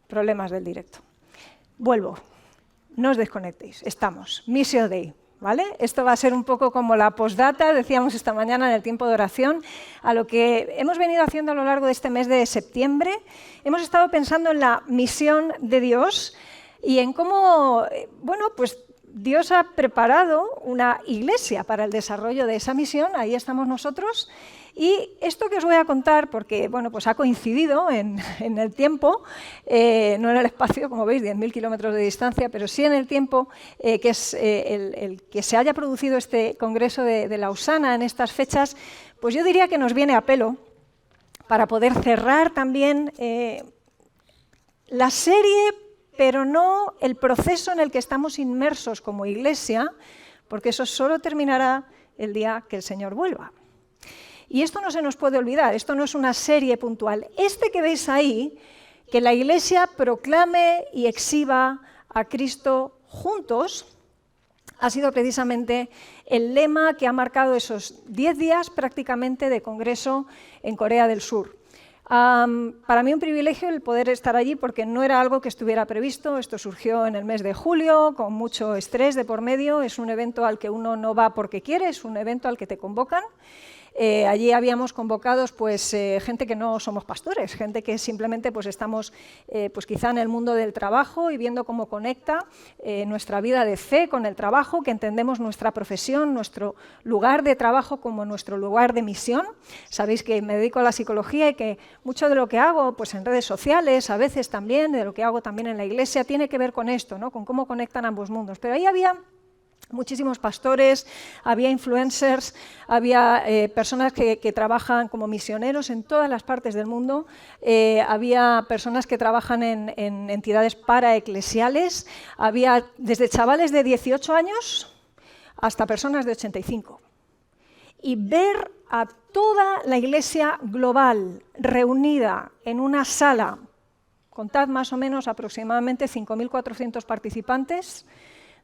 Problemas del directo. Vuelvo. No os desconectéis. Estamos. Missio Dei. ¿Vale? Esto va a ser un poco como la postdata, decíamos esta mañana en el tiempo de oración, a lo que hemos venido haciendo a lo largo de este mes de septiembre. Hemos estado pensando en la misión de Dios y en cómo, bueno, pues Dios ha preparado una iglesia para el desarrollo de esa misión. Ahí estamos nosotros. Y esto que os voy a contar, porque bueno, pues ha coincidido en el tiempo, no en el espacio, como veis, 10.000 kilómetros de distancia, pero sí en el tiempo, que es el que se haya producido este congreso de Lausana en estas fechas, pues yo diría que nos viene a pelo para poder cerrar también la serie, pero no el proceso en el que estamos inmersos como iglesia, porque eso solo terminará el día que el Señor vuelva. Y esto no se nos puede olvidar, esto no es una serie puntual. Este que veis ahí, que la Iglesia proclame y exhiba a Cristo juntos, ha sido precisamente el lema que ha marcado esos 10 días prácticamente de congreso en Corea del Sur. Para mí un privilegio el poder estar allí porque no era algo que estuviera previsto. Esto surgió en el mes de julio, con mucho estrés de por medio. Es un evento al que uno no va porque quiere, es un evento al que te convocan. Allí habíamos convocados pues, gente que no somos pastores, gente que simplemente pues, estamos pues, quizá en el mundo del trabajo y viendo cómo conecta nuestra vida de fe con el trabajo, que entendemos nuestra profesión, nuestro lugar de trabajo como nuestro lugar de misión. Sabéis que me dedico a la psicología y que mucho de lo que hago pues, en redes sociales, a veces también, de lo que hago también en la iglesia, tiene que ver con esto, ¿no? Con cómo conectan ambos mundos. Pero ahí había muchísimos pastores, había influencers, había personas que trabajan como misioneros en todas las partes del mundo, había personas que trabajan en entidades paraeclesiales, había desde chavales de 18 años hasta personas de 85. Y ver a toda la iglesia global reunida en una sala, contad más o menos aproximadamente 5.400 participantes,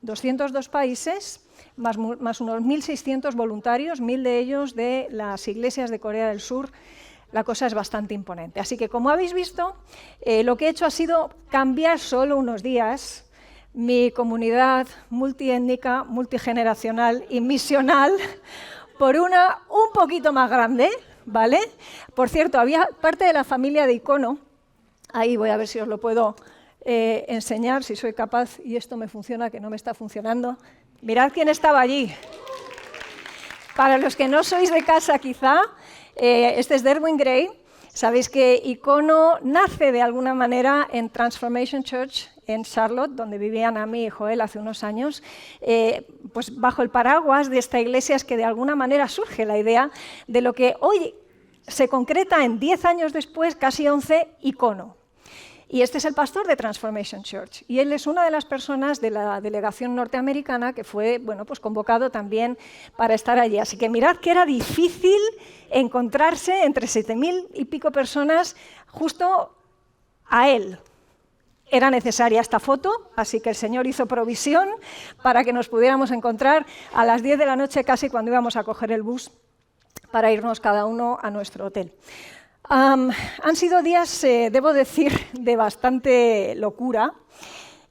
202 países, más unos 1.600 voluntarios, 1.000 de ellos de las iglesias de Corea del Sur. La cosa es bastante imponente. Así que, como habéis visto, lo que he hecho ha sido cambiar solo unos días mi comunidad multiétnica, multigeneracional y misional por una un poquito más grande, ¿vale? Por cierto, había parte de la familia de Icono, ahí voy a ver si os lo puedo enseñar, si soy capaz, y esto me funciona, que no me está funcionando. Mirad quién estaba allí. Para los que no sois de casa, quizá, este es Derwin Gray. Sabéis que Icono nace de alguna manera en Transformation Church en Charlotte, donde vivían Amy y Joel hace unos años. Pues bajo el paraguas de esta iglesia es que de alguna manera surge la idea de lo que hoy se concreta en 10 años después, casi 11, Icono. Y este es el pastor de Transformation Church. Y él es una de las personas de la delegación norteamericana que fue pues convocado también para estar allí. Así que mirad que era difícil encontrarse entre 7.000 y pico personas justo a él. Era necesaria esta foto, así que el Señor hizo provisión para que nos pudiéramos encontrar a las 10 de la noche casi cuando íbamos a coger el bus para irnos cada uno a nuestro hotel. Han sido días, debo decir, de bastante locura,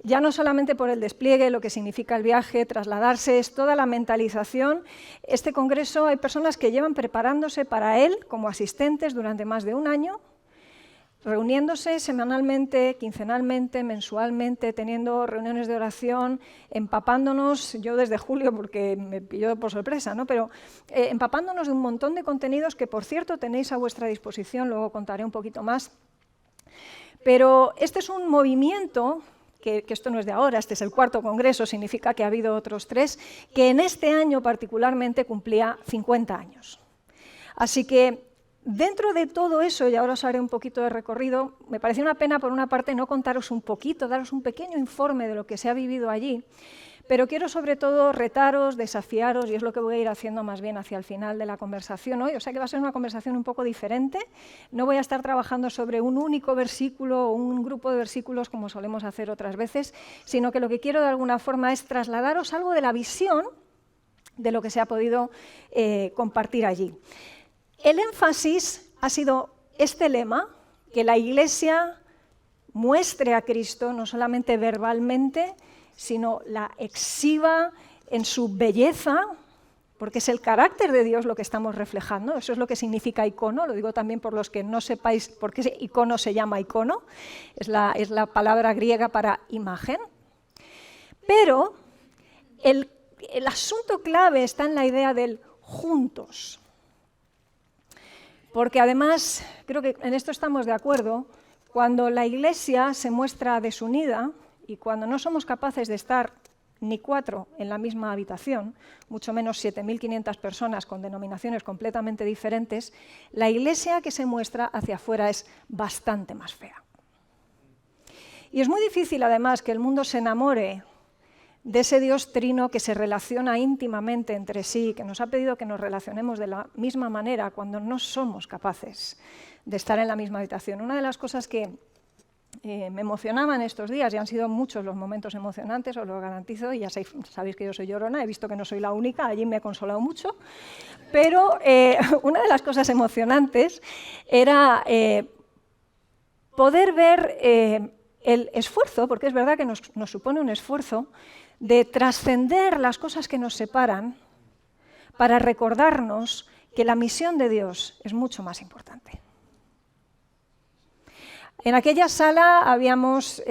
ya no solamente por el despliegue, lo que significa el viaje, trasladarse, es toda la mentalización. Este congreso hay personas que llevan preparándose para él como asistentes durante más de un año, reuniéndose semanalmente, quincenalmente, mensualmente, teniendo reuniones de oración, empapándonos, yo desde julio porque me pilló por sorpresa, ¿no? Pero empapándonos de un montón de contenidos que, por cierto, tenéis a vuestra disposición, luego contaré un poquito más. Pero este es un movimiento, que esto no es de ahora, este es el 4º congreso, significa que ha habido otros 3, que en este año particularmente cumplía 50 años. Así que dentro de todo eso, y ahora os haré un poquito de recorrido, me pareció una pena, por una parte, no contaros un poquito, daros un pequeño informe de lo que se ha vivido allí, pero quiero sobre todo retaros, desafiaros, y es lo que voy a ir haciendo más bien hacia el final de la conversación hoy. O sea que va a ser una conversación un poco diferente. No voy a estar trabajando sobre un único versículo o un grupo de versículos como solemos hacer otras veces, sino que lo que quiero de alguna forma es trasladaros algo de la visión de lo que se ha podido compartir allí. El énfasis ha sido este lema, que la Iglesia muestre a Cristo no solamente verbalmente, sino la exhiba en su belleza, porque es el carácter de Dios lo que estamos reflejando. Eso es lo que significa icono. Lo digo también por los que no sepáis por qué icono se llama icono. Es la palabra griega para imagen. Pero el asunto clave está en la idea del juntos. Porque además, creo que en esto estamos de acuerdo, cuando la Iglesia se muestra desunida y cuando no somos capaces de estar ni 4 en la misma habitación, mucho menos 7.500 personas con denominaciones completamente diferentes, la Iglesia que se muestra hacia afuera es bastante más fea. Y es muy difícil, además, que el mundo se enamore de ese Dios trino que se relaciona íntimamente entre sí, que nos ha pedido que nos relacionemos de la misma manera cuando no somos capaces de estar en la misma habitación. Una de las cosas que me emocionaban estos días, y han sido muchos los momentos emocionantes, os lo garantizo, y ya sabéis que yo soy llorona, he visto que no soy la única, allí me he consolado mucho, pero una de las cosas emocionantes era poder ver el esfuerzo, porque es verdad que nos supone un esfuerzo, de trascender las cosas que nos separan para recordarnos que la misión de Dios es mucho más importante. En aquella sala habíamos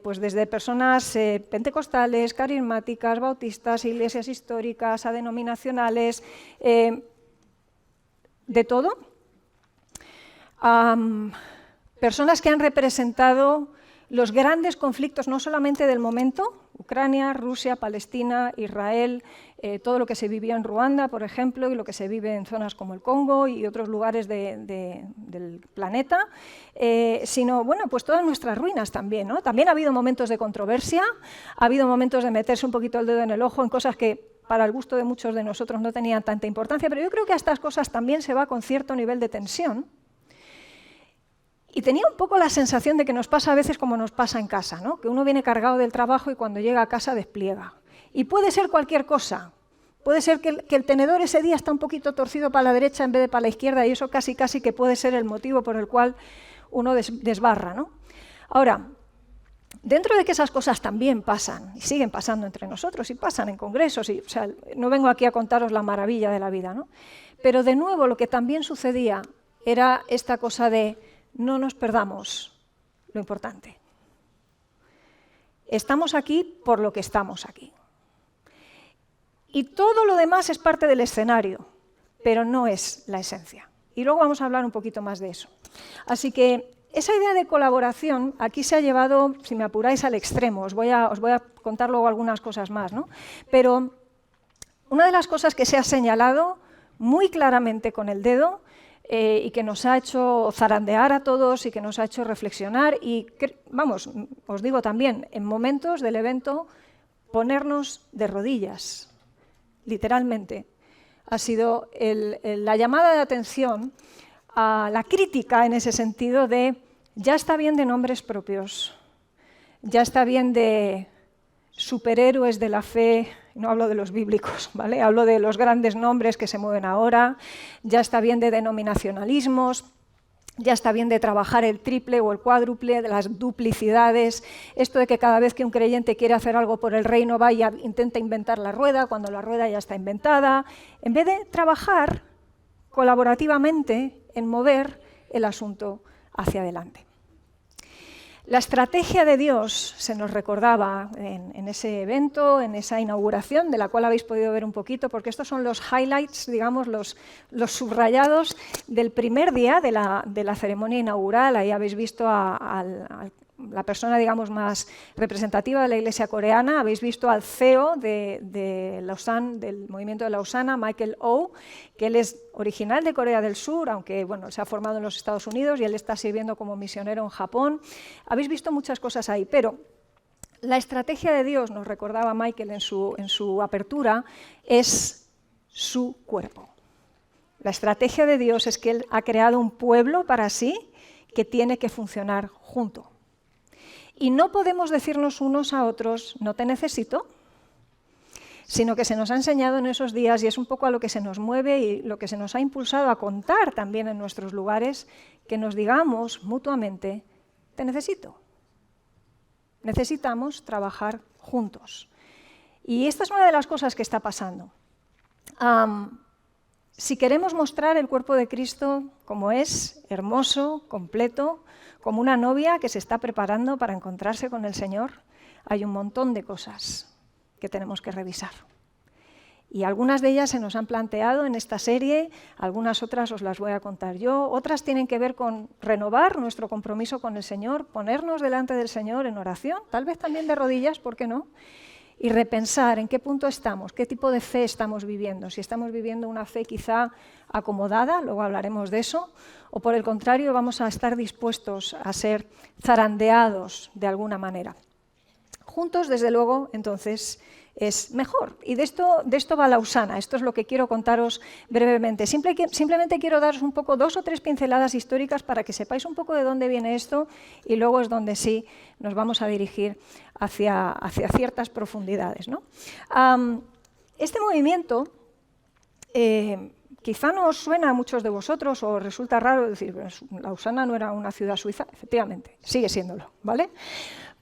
pues desde personas pentecostales, carismáticas, bautistas, iglesias históricas, denominacionales, de todo. Personas que han representado los grandes conflictos, no solamente del momento, Ucrania, Rusia, Palestina, Israel, todo lo que se vivió en Ruanda, por ejemplo, y lo que se vive en zonas como el Congo y otros lugares del planeta, sino, bueno, pues todas nuestras ruinas también, ¿no? También ha habido momentos de controversia, ha habido momentos de meterse un poquito el dedo en el ojo en cosas que para el gusto de muchos de nosotros no tenían tanta importancia, pero yo creo que a estas cosas también se va con cierto nivel de tensión. Y tenía un poco la sensación de que nos pasa a veces como nos pasa en casa, ¿no? Que uno viene cargado del trabajo y cuando llega a casa despliega. Y puede ser cualquier cosa. Puede ser que el tenedor ese día está un poquito torcido para la derecha en vez de para la izquierda y eso casi que puede ser el motivo por el cual uno desbarra, ¿no? Ahora, dentro de que esas cosas también pasan y siguen pasando entre nosotros y pasan en congresos, o sea, no vengo aquí a contaros la maravilla de la vida, ¿no? Pero de nuevo lo que también sucedía era esta cosa de no nos perdamos lo importante. Estamos aquí por lo que estamos aquí. Y todo lo demás es parte del escenario, pero no es la esencia. Y luego vamos a hablar un poquito más de eso. Así que esa idea de colaboración aquí se ha llevado, si me apuráis, al extremo. Os voy a contar luego algunas cosas más, ¿no? Pero una de las cosas que se ha señalado muy claramente con el dedo y que nos ha hecho zarandear a todos y que nos ha hecho reflexionar y, vamos, os digo también, en momentos del evento, ponernos de rodillas, literalmente, ha sido la llamada de atención a la crítica en ese sentido de ya está bien de nombres propios, ya está bien de superhéroes de la fe, no hablo de los bíblicos, ¿vale? Hablo de los grandes nombres que se mueven ahora, ya está bien de denominacionalismos, ya está bien de trabajar el triple o el cuádruple, de las duplicidades, esto de que cada vez que un creyente quiere hacer algo por el reino va y intenta inventar la rueda cuando la rueda ya está inventada, en vez de trabajar colaborativamente en mover el asunto hacia adelante. La estrategia de Dios se nos recordaba en ese evento, en esa inauguración, de la cual habéis podido ver un poquito, porque estos son los highlights, digamos, los subrayados del primer día de la ceremonia inaugural. Ahí habéis visto a la persona, digamos, más representativa de la Iglesia coreana, habéis visto al CEO de Lausanne, del movimiento de Lausana, Michael Oh, que él es original de Corea del Sur, aunque bueno, se ha formado en los Estados Unidos y él está sirviendo como misionero en Japón. Habéis visto muchas cosas ahí, pero la estrategia de Dios, nos recordaba Michael en su apertura, es su cuerpo. La estrategia de Dios es que Él ha creado un pueblo para sí que tiene que funcionar junto. Y no podemos decirnos unos a otros, no te necesito, sino que se nos ha enseñado en esos días, y es un poco a lo que se nos mueve y lo que se nos ha impulsado a contar también en nuestros lugares, que nos digamos mutuamente, te necesito. Necesitamos trabajar juntos. Y esta es una de las cosas que está pasando. Si queremos mostrar el cuerpo de Cristo como es, hermoso, completo, como una novia que se está preparando para encontrarse con el Señor, hay un montón de cosas que tenemos que revisar. Y algunas de ellas se nos han planteado en esta serie, algunas otras os las voy a contar yo, otras tienen que ver con renovar nuestro compromiso con el Señor, ponernos delante del Señor en oración, tal vez también de rodillas, ¿por qué no? Y repensar en qué punto estamos, qué tipo de fe estamos viviendo, si estamos viviendo una fe quizá acomodada, luego hablaremos de eso, o por el contrario vamos a estar dispuestos a ser zarandeados de alguna manera. Juntos, desde luego, entonces, es mejor. Y de esto va la Lausana. Esto es lo que quiero contaros brevemente. Simplemente quiero daros un poco 2 o 3 pinceladas históricas para que sepáis un poco de dónde viene esto y luego es donde sí nos vamos a dirigir hacia ciertas profundidades, ¿no? Este movimiento quizá no os suena a muchos de vosotros o resulta raro decir, Lausana no era una ciudad suiza. Efectivamente, sigue siéndolo, ¿vale?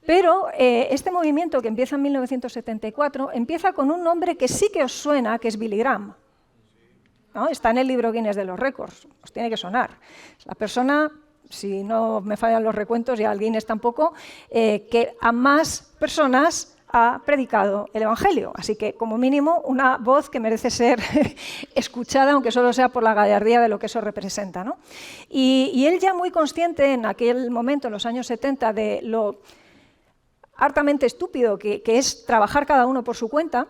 Pero este movimiento, que empieza en 1974, empieza con un nombre que sí que os suena, que es Billy Graham, ¿no? Está en el libro Guinness de los récords, os tiene que sonar. Es la persona, si no me fallan los recuentos, y al Guinness tampoco, que a más personas ha predicado el Evangelio. Así que, como mínimo, una voz que merece ser escuchada, aunque solo sea por la gallardía de lo que eso representa, ¿no? Y él ya muy consciente en aquel momento, en los años 70, de lo hartamente estúpido que es trabajar cada uno por su cuenta,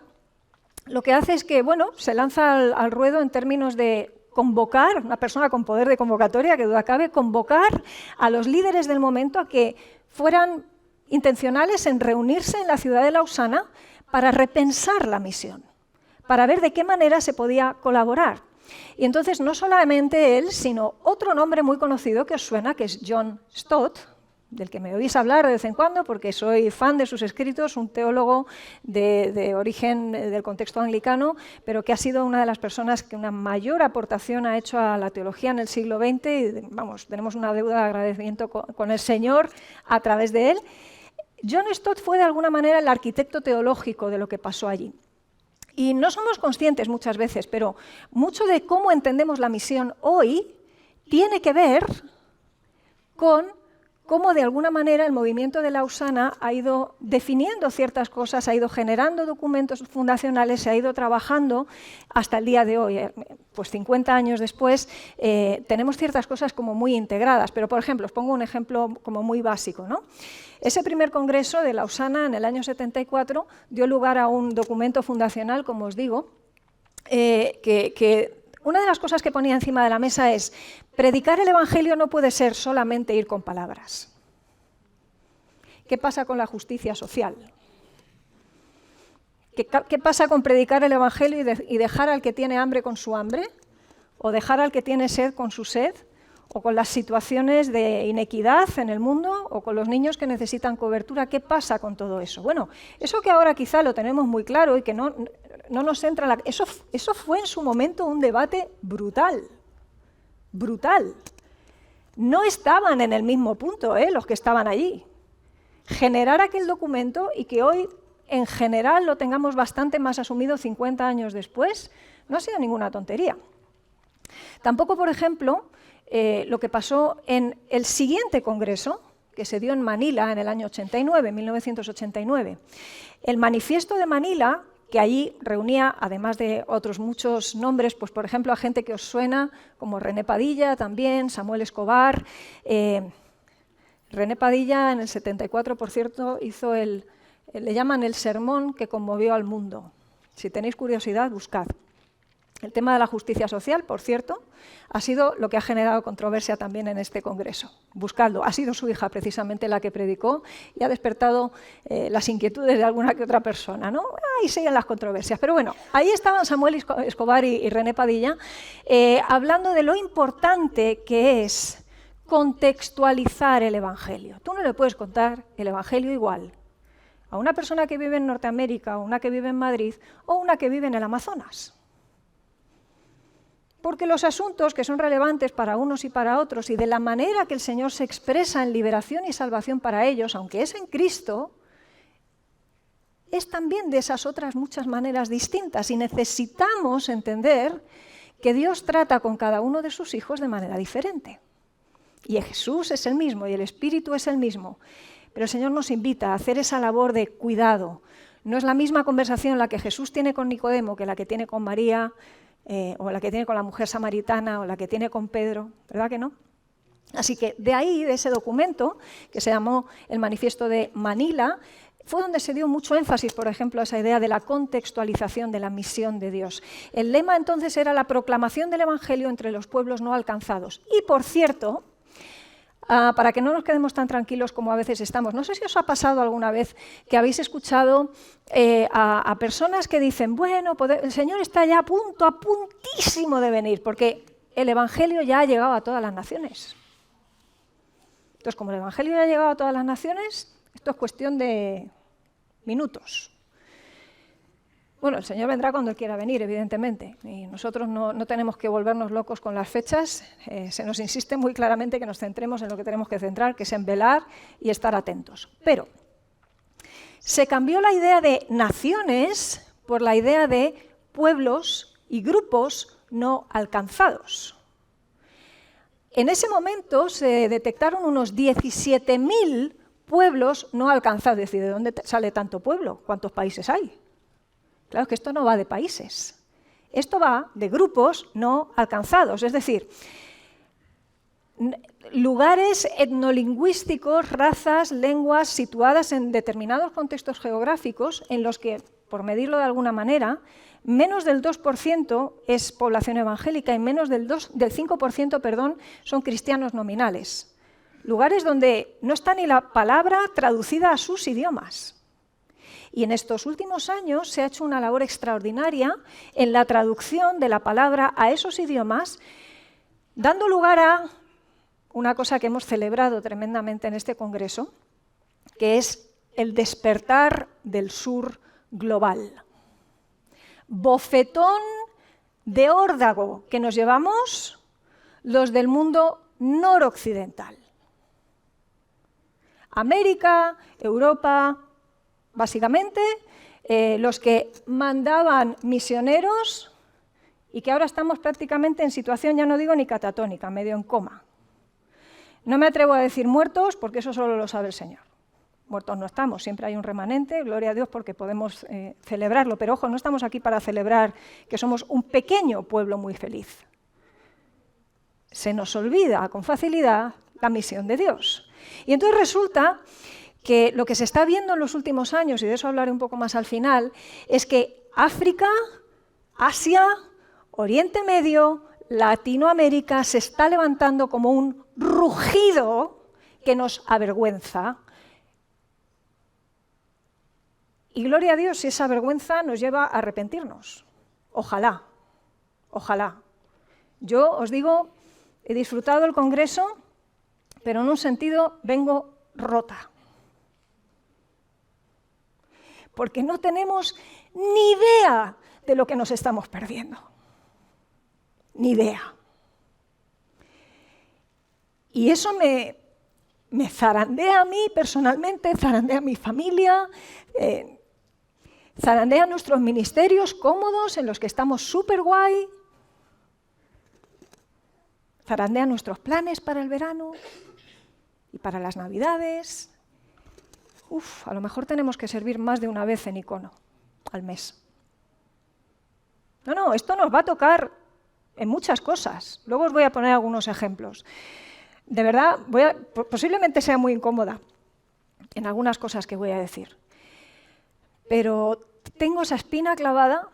lo que hace es que, bueno, se lanza al ruedo en términos de convocar, una persona con poder de convocatoria, que duda cabe, convocar a los líderes del momento a que fueran intencionales en reunirse en la ciudad de Lausana para repensar la misión, para ver de qué manera se podía colaborar. Y entonces no solamente él, sino otro nombre muy conocido que os suena, que es John Stott, del que me oís hablar de vez en cuando porque soy fan de sus escritos, un teólogo de origen del contexto anglicano, pero que ha sido una de las personas que una mayor aportación ha hecho a la teología en el siglo XX y, vamos, tenemos una deuda de agradecimiento con el Señor a través de él. John Stott fue de alguna manera el arquitecto teológico de lo que pasó allí. Y no somos conscientes muchas veces, pero mucho de cómo entendemos la misión hoy tiene que ver con cómo de alguna manera el movimiento de Lausana ha ido definiendo ciertas cosas, ha ido generando documentos fundacionales, se ha ido trabajando hasta el día de hoy. Pues 50 años después tenemos ciertas cosas como muy integradas, pero por ejemplo, os pongo un ejemplo como muy básico, ¿no? Ese primer congreso de Lausana en el año 74 dio lugar a un documento fundacional, como os digo, que una de las cosas que ponía encima de la mesa es: predicar el Evangelio no puede ser solamente ir con palabras. ¿Qué pasa con la justicia social? ¿Qué pasa con predicar el Evangelio y dejar al que tiene hambre con su hambre? ¿O dejar al que tiene sed con su sed? ¿O con las situaciones de inequidad en el mundo? ¿O con los niños que necesitan cobertura? ¿Qué pasa con todo eso? Bueno, eso que ahora quizá lo tenemos muy claro y que no nos entra eso fue en su momento un debate brutal. Brutal. No estaban en el mismo punto los que estaban allí. Generar aquel documento y que hoy en general lo tengamos bastante más asumido 50 años después no ha sido ninguna tontería. Tampoco, por ejemplo, lo que pasó en el siguiente congreso, que se dio en Manila en el año 89, 1989. El manifiesto de Manila, que allí reunía, además de otros muchos nombres, pues por ejemplo a gente que os suena, como René Padilla también, Samuel Escobar. René Padilla en el 74, por cierto, hizo le llaman el sermón que conmovió al mundo. Si tenéis curiosidad, buscad. El tema de la justicia social, por cierto, ha sido lo que ha generado controversia también en este congreso. Buscadlo. Ha sido su hija precisamente la que predicó y ha despertado las inquietudes de alguna que otra persona, ¿no? Ahí siguen las controversias. Pero bueno, ahí estaban Samuel Escobar y René Padilla hablando de lo importante que es contextualizar el Evangelio. Tú no le puedes contar el Evangelio igual a una persona que vive en Norteamérica, o una que vive en Madrid, o una que vive en el Amazonas. Porque los asuntos que son relevantes para unos y para otros, y de la manera que el Señor se expresa en liberación y salvación para ellos, aunque es en Cristo, es también de esas otras muchas maneras distintas. Y necesitamos entender que Dios trata con cada uno de sus hijos de manera diferente. Y Jesús es el mismo, y el Espíritu es el mismo. Pero el Señor nos invita a hacer esa labor de cuidado. No es la misma conversación la que Jesús tiene con Nicodemo que la que tiene con María, o la que tiene con la mujer samaritana, o la que tiene con Pedro, ¿verdad que no? Así que de ahí, de ese documento, que se llamó el Manifiesto de Manila, fue donde se dio mucho énfasis, por ejemplo, a esa idea de la contextualización de la misión de Dios. El lema entonces era la proclamación del Evangelio entre los pueblos no alcanzados. Y, por cierto, para que no nos quedemos tan tranquilos como a veces estamos, no sé si os ha pasado alguna vez que habéis escuchado a personas que dicen, bueno, el Señor está ya a puntísimo de venir, porque el Evangelio ya ha llegado a todas las naciones. Entonces, como el Evangelio ya ha llegado a todas las naciones, esto es cuestión de minutos. Bueno, el Señor vendrá cuando Él quiera venir, evidentemente, y nosotros no tenemos que volvernos locos con las fechas. Se nos insiste muy claramente que nos centremos en lo que tenemos que centrar, que es en velar y estar atentos. Pero se cambió la idea de naciones por la idea de pueblos y grupos no alcanzados. En ese momento se detectaron unos 17.000 pueblos no alcanzados. Es decir, ¿de dónde sale tanto pueblo? ¿Cuántos países hay? Claro, es que esto no va de países, esto va de grupos no alcanzados, es decir, lugares etnolingüísticos, razas, lenguas situadas en determinados contextos geográficos en los que, por medirlo de alguna manera, menos del 2% es población evangélica y menos del 5% son cristianos nominales. Lugares donde no está ni la palabra traducida a sus idiomas. Y en estos últimos años se ha hecho una labor extraordinaria en la traducción de la palabra a esos idiomas, dando lugar a una cosa que hemos celebrado tremendamente en este congreso, que es el despertar del sur global. Bofetón de órdago que nos llevamos los del mundo noroccidental. América, Europa, básicamente, los que mandaban misioneros y que ahora estamos prácticamente en situación, ya no digo ni catatónica, medio en coma. No me atrevo a decir muertos porque eso solo lo sabe el Señor. Muertos no estamos, siempre hay un remanente, gloria a Dios porque podemos celebrarlo, pero ojo, no estamos aquí para celebrar que somos un pequeño pueblo muy feliz. Se nos olvida con facilidad la misión de Dios. Y entonces resulta que lo que se está viendo en los últimos años, y de eso hablaré un poco más al final, es que África, Asia, Oriente Medio, Latinoamérica se está levantando como un rugido que nos avergüenza. Y gloria a Dios si esa vergüenza nos lleva a arrepentirnos. Ojalá, ojalá. Yo os digo, he disfrutado el Congreso, pero en un sentido vengo rota. Porque no tenemos ni idea de lo que nos estamos perdiendo. Ni idea. Y eso me zarandea a mí personalmente, zarandea a mi familia, zarandea nuestros ministerios cómodos en los que estamos súper guay, zarandea nuestros planes para el verano y para las Navidades. A lo mejor tenemos que servir más de una vez en Icono al mes. No, esto nos va a tocar en muchas cosas. Luego os voy a poner algunos ejemplos. De verdad, posiblemente sea muy incómoda en algunas cosas que voy a decir. Pero tengo esa espina clavada.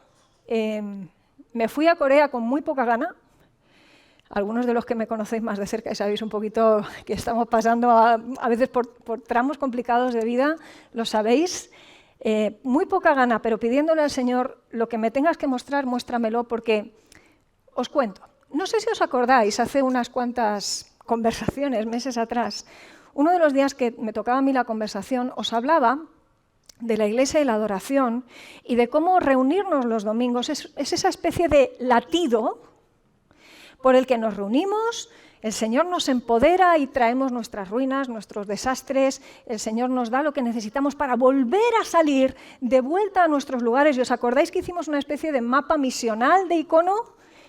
Me fui a Corea con muy poca gana. Algunos de los que me conocéis más de cerca y sabéis un poquito que estamos pasando a veces por tramos complicados de vida, lo sabéis. Muy poca gana, pero pidiéndole al Señor, lo que me tengas que mostrar, muéstramelo, porque os cuento. No sé si os acordáis, hace unas cuantas conversaciones, meses atrás, uno de los días que me tocaba a mí la conversación, os hablaba de la Iglesia y la adoración y de cómo reunirnos los domingos. Es esa especie de latido por el que nos reunimos, el Señor nos empodera y traemos nuestras ruinas, nuestros desastres, el Señor nos da lo que necesitamos para volver a salir de vuelta a nuestros lugares. ¿Y os acordáis que hicimos una especie de mapa misional de icono?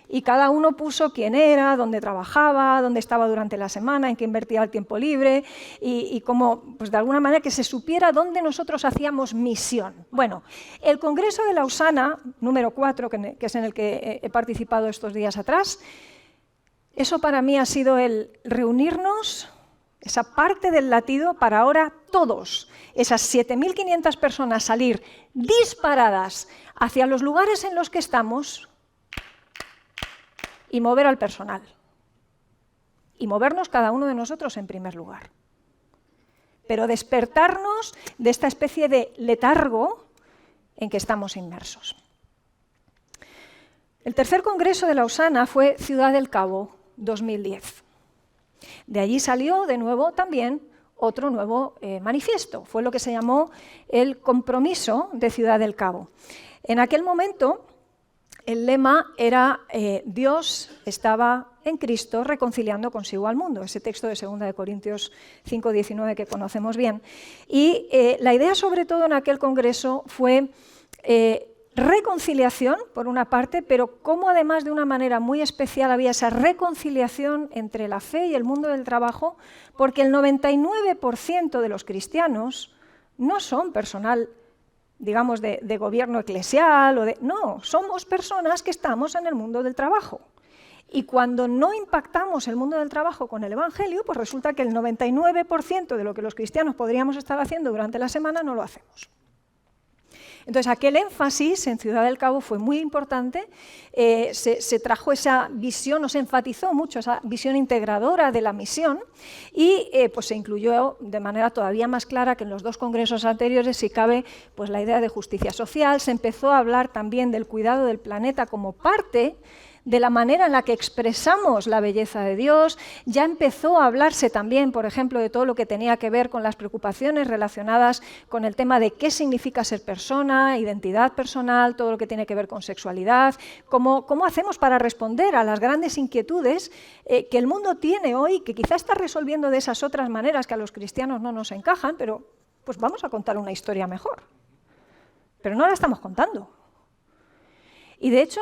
Y cada uno puso quién era, dónde trabajaba, dónde estaba durante la semana, en qué invertía el tiempo libre y cómo, pues de alguna manera que se supiera dónde nosotros hacíamos misión. Bueno, el Congreso de Lausana, número 4, que es en el que he participado estos días atrás, eso para mí ha sido el reunirnos, esa parte del latido, para ahora todos, esas 7.500 personas, salir disparadas hacia los lugares en los que estamos y mover al personal. Y movernos cada uno de nosotros en primer lugar. Pero despertarnos de esta especie de letargo en que estamos inmersos. El tercer congreso de Lausana fue Ciudad del Cabo, 2010. De allí salió de nuevo también otro nuevo manifiesto. Fue lo que se llamó el Compromiso de Ciudad del Cabo. En aquel momento el lema era Dios estaba en Cristo reconciliando consigo al mundo, ese texto de 2 Corintios 5:19 que conocemos bien. Y la idea sobre todo en aquel congreso fue reconciliación, por una parte, pero cómo además de una manera muy especial había esa reconciliación entre la fe y el mundo del trabajo, porque el 99% de los cristianos no son personal, digamos, de gobierno eclesial, no, somos personas que estamos en el mundo del trabajo. Y cuando no impactamos el mundo del trabajo con el Evangelio, pues resulta que el 99% de lo que los cristianos podríamos estar haciendo durante la semana no lo hacemos. Entonces, aquel énfasis en Ciudad del Cabo fue muy importante, se trajo esa visión, se enfatizó mucho esa visión integradora de la misión y pues se incluyó de manera todavía más clara que en los 2 congresos anteriores, si cabe, pues la idea de justicia social. Se empezó a hablar también del cuidado del planeta como parte de la manera en la que expresamos la belleza de Dios. Ya empezó a hablarse también, por ejemplo, de todo lo que tenía que ver con las preocupaciones relacionadas con el tema de qué significa ser persona, identidad personal, todo lo que tiene que ver con sexualidad, cómo hacemos para responder a las grandes inquietudes que el mundo tiene hoy, que quizá está resolviendo de esas otras maneras que a los cristianos no nos encajan, pero pues vamos a contar una historia mejor. Pero no la estamos contando. Y de hecho,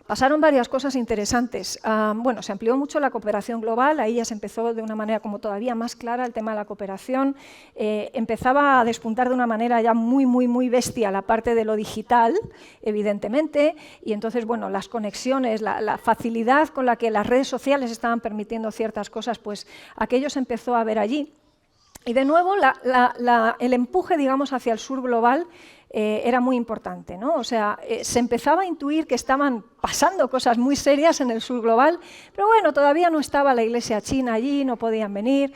pasaron varias cosas interesantes. Bueno, se amplió mucho la cooperación global, ahí ya se empezó de una manera como todavía más clara el tema de la cooperación. Empezaba a despuntar de una manera ya muy bestia la parte de lo digital, evidentemente, y entonces, bueno, las conexiones, la facilidad con la que las redes sociales estaban permitiendo ciertas cosas, pues aquello se empezó a ver allí. Y de nuevo, el empuje, digamos, hacia el sur global era muy importante, ¿no? O sea, se empezaba a intuir que estaban pasando cosas muy serias en el sur global, pero bueno, todavía no estaba la iglesia china allí, no podían venir.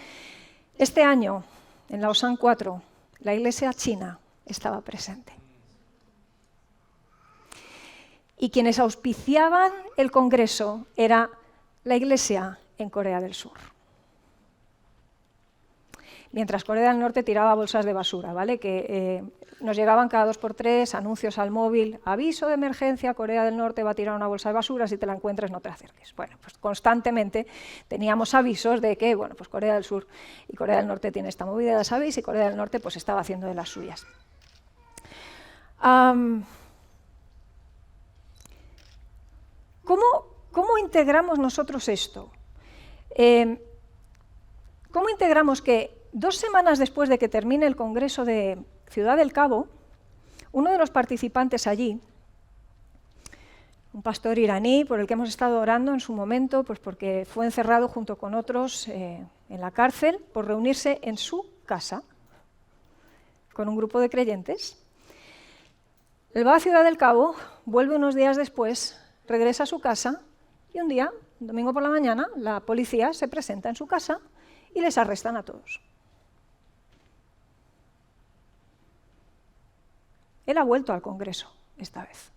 Este año, en Lausanne 4, la iglesia china estaba presente. Y quienes auspiciaban el congreso era la iglesia en Corea del Sur. Mientras Corea del Norte tiraba bolsas de basura, ¿vale? Que nos llegaban cada 2 por 3 anuncios al móvil, aviso de emergencia, Corea del Norte va a tirar una bolsa de basura, si te la encuentras no te la acerques. Bueno, pues constantemente teníamos avisos de que, bueno, pues Corea del Sur y Corea del Norte tiene esta movida, ya sabéis, y Corea del Norte pues estaba haciendo de las suyas. ¿Cómo integramos nosotros esto? ¿Cómo integramos que 2 semanas después de que termine el Congreso de Ciudad del Cabo, uno de los participantes allí, un pastor iraní por el que hemos estado orando en su momento, pues porque fue encerrado junto con otros en la cárcel por reunirse en su casa con un grupo de creyentes, él va a Ciudad del Cabo, vuelve unos días después, regresa a su casa y un día, domingo por la mañana, la policía se presenta en su casa y les arrestan a todos. Él ha vuelto al Congreso esta vez.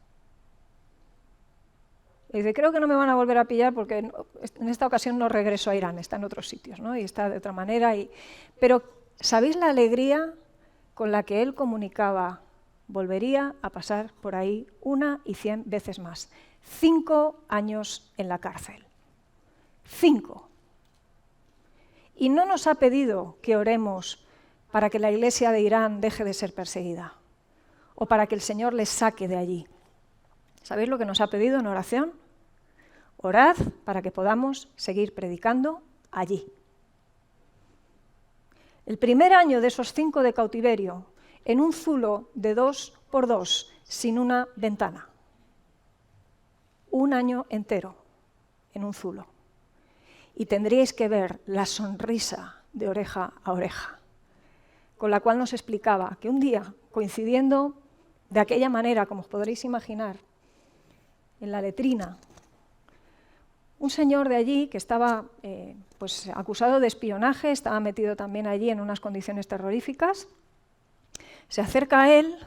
Y dice, creo que no me van a volver a pillar porque en esta ocasión no regreso a Irán, está en otros sitios, ¿no? Y está de otra manera. Pero, ¿sabéis la alegría con la que él comunicaba volvería a pasar por ahí 1 y 100 veces más. 5 años en la cárcel. 5. Y no nos ha pedido que oremos para que la Iglesia de Irán deje de ser perseguida o para que el Señor les saque de allí. ¿Sabéis lo que nos ha pedido en oración? Orad para que podamos seguir predicando allí. El primer año de esos 5 de cautiverio, en un zulo de 2x2, sin una ventana. 1 año entero en un zulo. Y tendríais que ver la sonrisa de oreja a oreja, con la cual nos explicaba que un día, coincidiendo de aquella manera, como os podréis imaginar, en la letrina, un señor de allí que estaba acusado de espionaje, estaba metido también allí en unas condiciones terroríficas, se acerca a él,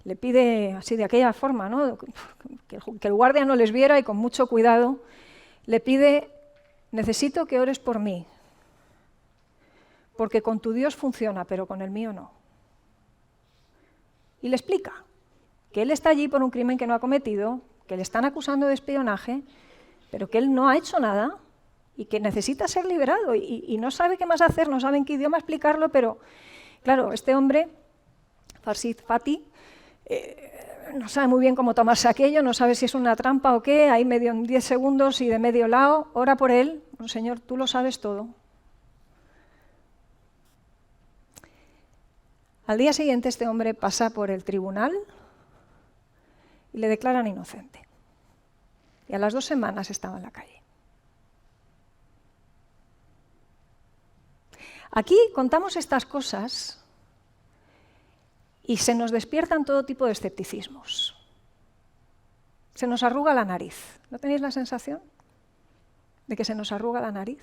le pide así de aquella forma, ¿no? que el guardia no les viera y con mucho cuidado, le pide: necesito que ores por mí, porque con tu Dios funciona, pero con el mío no. Y le explica que él está allí por un crimen que no ha cometido, que le están acusando de espionaje, pero que él no ha hecho nada y que necesita ser liberado y no sabe qué más hacer, no sabe en qué idioma explicarlo, pero claro, este hombre, Farshid Fati, no sabe muy bien cómo tomarse aquello, no sabe si es una trampa o qué, ahí medio en 10 segundos y de medio lado, ora por él: Señor, tú lo sabes todo. Al día siguiente este hombre pasa por el tribunal y le declaran inocente. Y a las 2 semanas estaba en la calle. Aquí contamos estas cosas y se nos despiertan todo tipo de escepticismos. Se nos arruga la nariz. ¿No tenéis la sensación de que se nos arruga la nariz?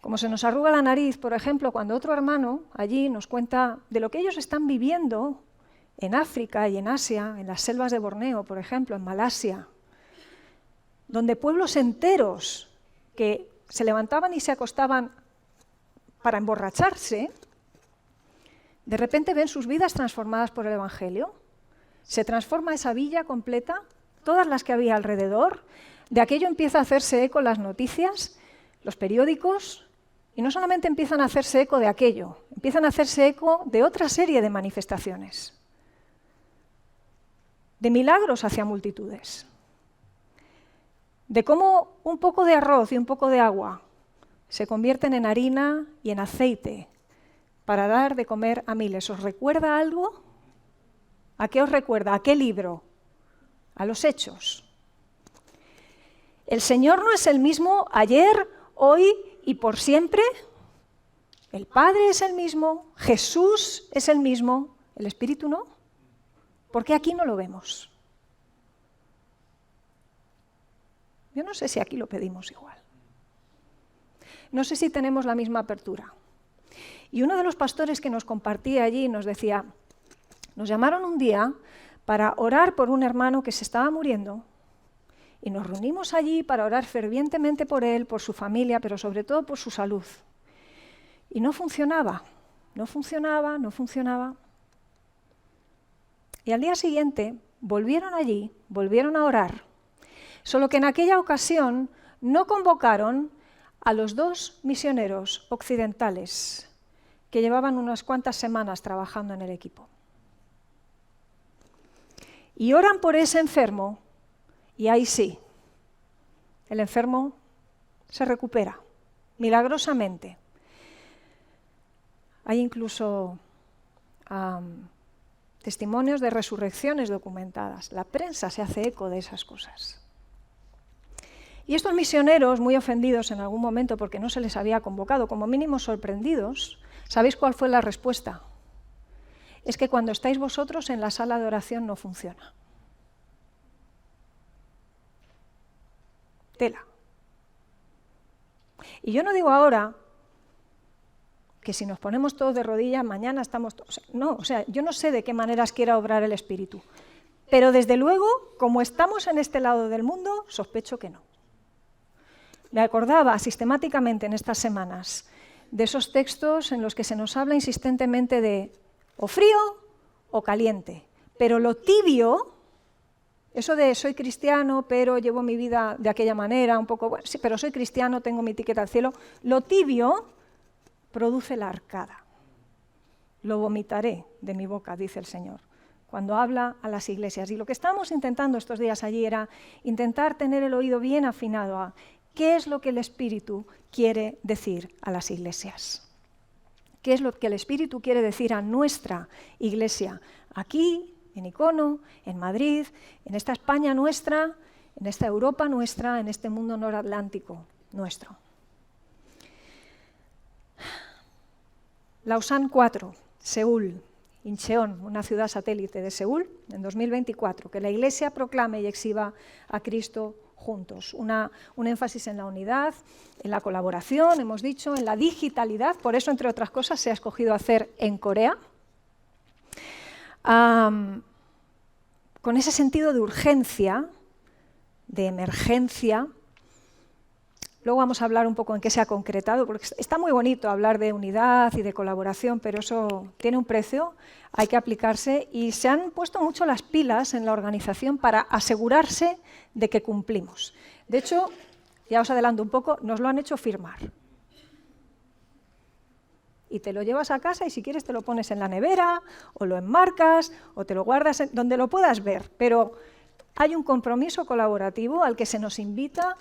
Como se nos arruga la nariz, por ejemplo, cuando otro hermano allí nos cuenta de lo que ellos están viviendo en África y en Asia, en las selvas de Borneo, por ejemplo, en Malasia, donde pueblos enteros que se levantaban y se acostaban para emborracharse, de repente ven sus vidas transformadas por el Evangelio. Se transforma esa villa completa, todas las que había alrededor, de aquello empieza a hacerse eco las noticias, los periódicos, y no solamente empiezan a hacerse eco de aquello, empiezan a hacerse eco de otra serie de manifestaciones, de milagros hacia multitudes, de cómo un poco de arroz y un poco de agua se convierten en harina y en aceite para dar de comer a miles. ¿Os recuerda algo? ¿A qué os recuerda? ¿A qué libro? A los Hechos. El Señor no es el mismo ayer, hoy y por siempre. El Padre es el mismo, Jesús es el mismo, el Espíritu no. ¿Por qué aquí no lo vemos? Yo no sé si aquí lo pedimos igual. No sé si tenemos la misma apertura. Y uno de los pastores que nos compartía allí nos decía: nos llamaron un día para orar por un hermano que se estaba muriendo y nos reunimos allí para orar fervientemente por él, por su familia, pero sobre todo por su salud. Y no funcionaba, no funcionaba, no funcionaba. Y al día siguiente volvieron allí, volvieron a orar, solo que en aquella ocasión no convocaron a los 2 misioneros occidentales que llevaban unas cuantas semanas trabajando en el equipo. Y oran por ese enfermo y ahí sí, el enfermo se recupera milagrosamente. Hay incluso testimonios de resurrecciones documentadas. La prensa se hace eco de esas cosas. Y estos misioneros, muy ofendidos en algún momento porque no se les había convocado, como mínimo sorprendidos, ¿sabéis cuál fue la respuesta? Es que cuando estáis vosotros en la sala de oración no funciona. Tela. Y yo no digo ahora que si nos ponemos todos de rodillas, mañana estamos todos... No, o sea, yo no sé de qué maneras quiera obrar el Espíritu. Pero desde luego, como estamos en este lado del mundo, sospecho que no. Me acordaba sistemáticamente en estas semanas de esos textos en los que se nos habla insistentemente de o frío o caliente. Pero lo tibio, eso de soy cristiano, pero llevo mi vida de aquella manera, un poco, bueno, sí, pero soy cristiano, tengo mi ticket al cielo, lo tibio produce la arcada. Lo vomitaré de mi boca, dice el Señor, cuando habla a las iglesias. Y lo que estábamos intentando estos días allí era intentar tener el oído bien afinado a qué es lo que el Espíritu quiere decir a las iglesias. ¿Qué es lo que el Espíritu quiere decir a nuestra iglesia? Aquí, en Icono, en Madrid, en esta España nuestra, en esta Europa nuestra, en este mundo noratlántico nuestro. Lausanne 4, Seúl, Incheon, una ciudad satélite de Seúl, en 2024, que la Iglesia proclame y exhiba a Cristo juntos. Un énfasis en la unidad, en la colaboración, hemos dicho, en la digitalidad, por eso, entre otras cosas, se ha escogido hacer en Corea, con ese sentido de urgencia, de emergencia. Luego vamos a hablar un poco en qué se ha concretado, porque está muy bonito hablar de unidad y de colaboración, pero eso tiene un precio, hay que aplicarse, y se han puesto mucho las pilas en la organización para asegurarse de que cumplimos. De hecho, ya os adelanto un poco, nos lo han hecho firmar. Y te lo llevas a casa y si quieres te lo pones en la nevera, o lo enmarcas, o te lo guardas donde lo puedas ver, pero hay un compromiso colaborativo al que se nos invita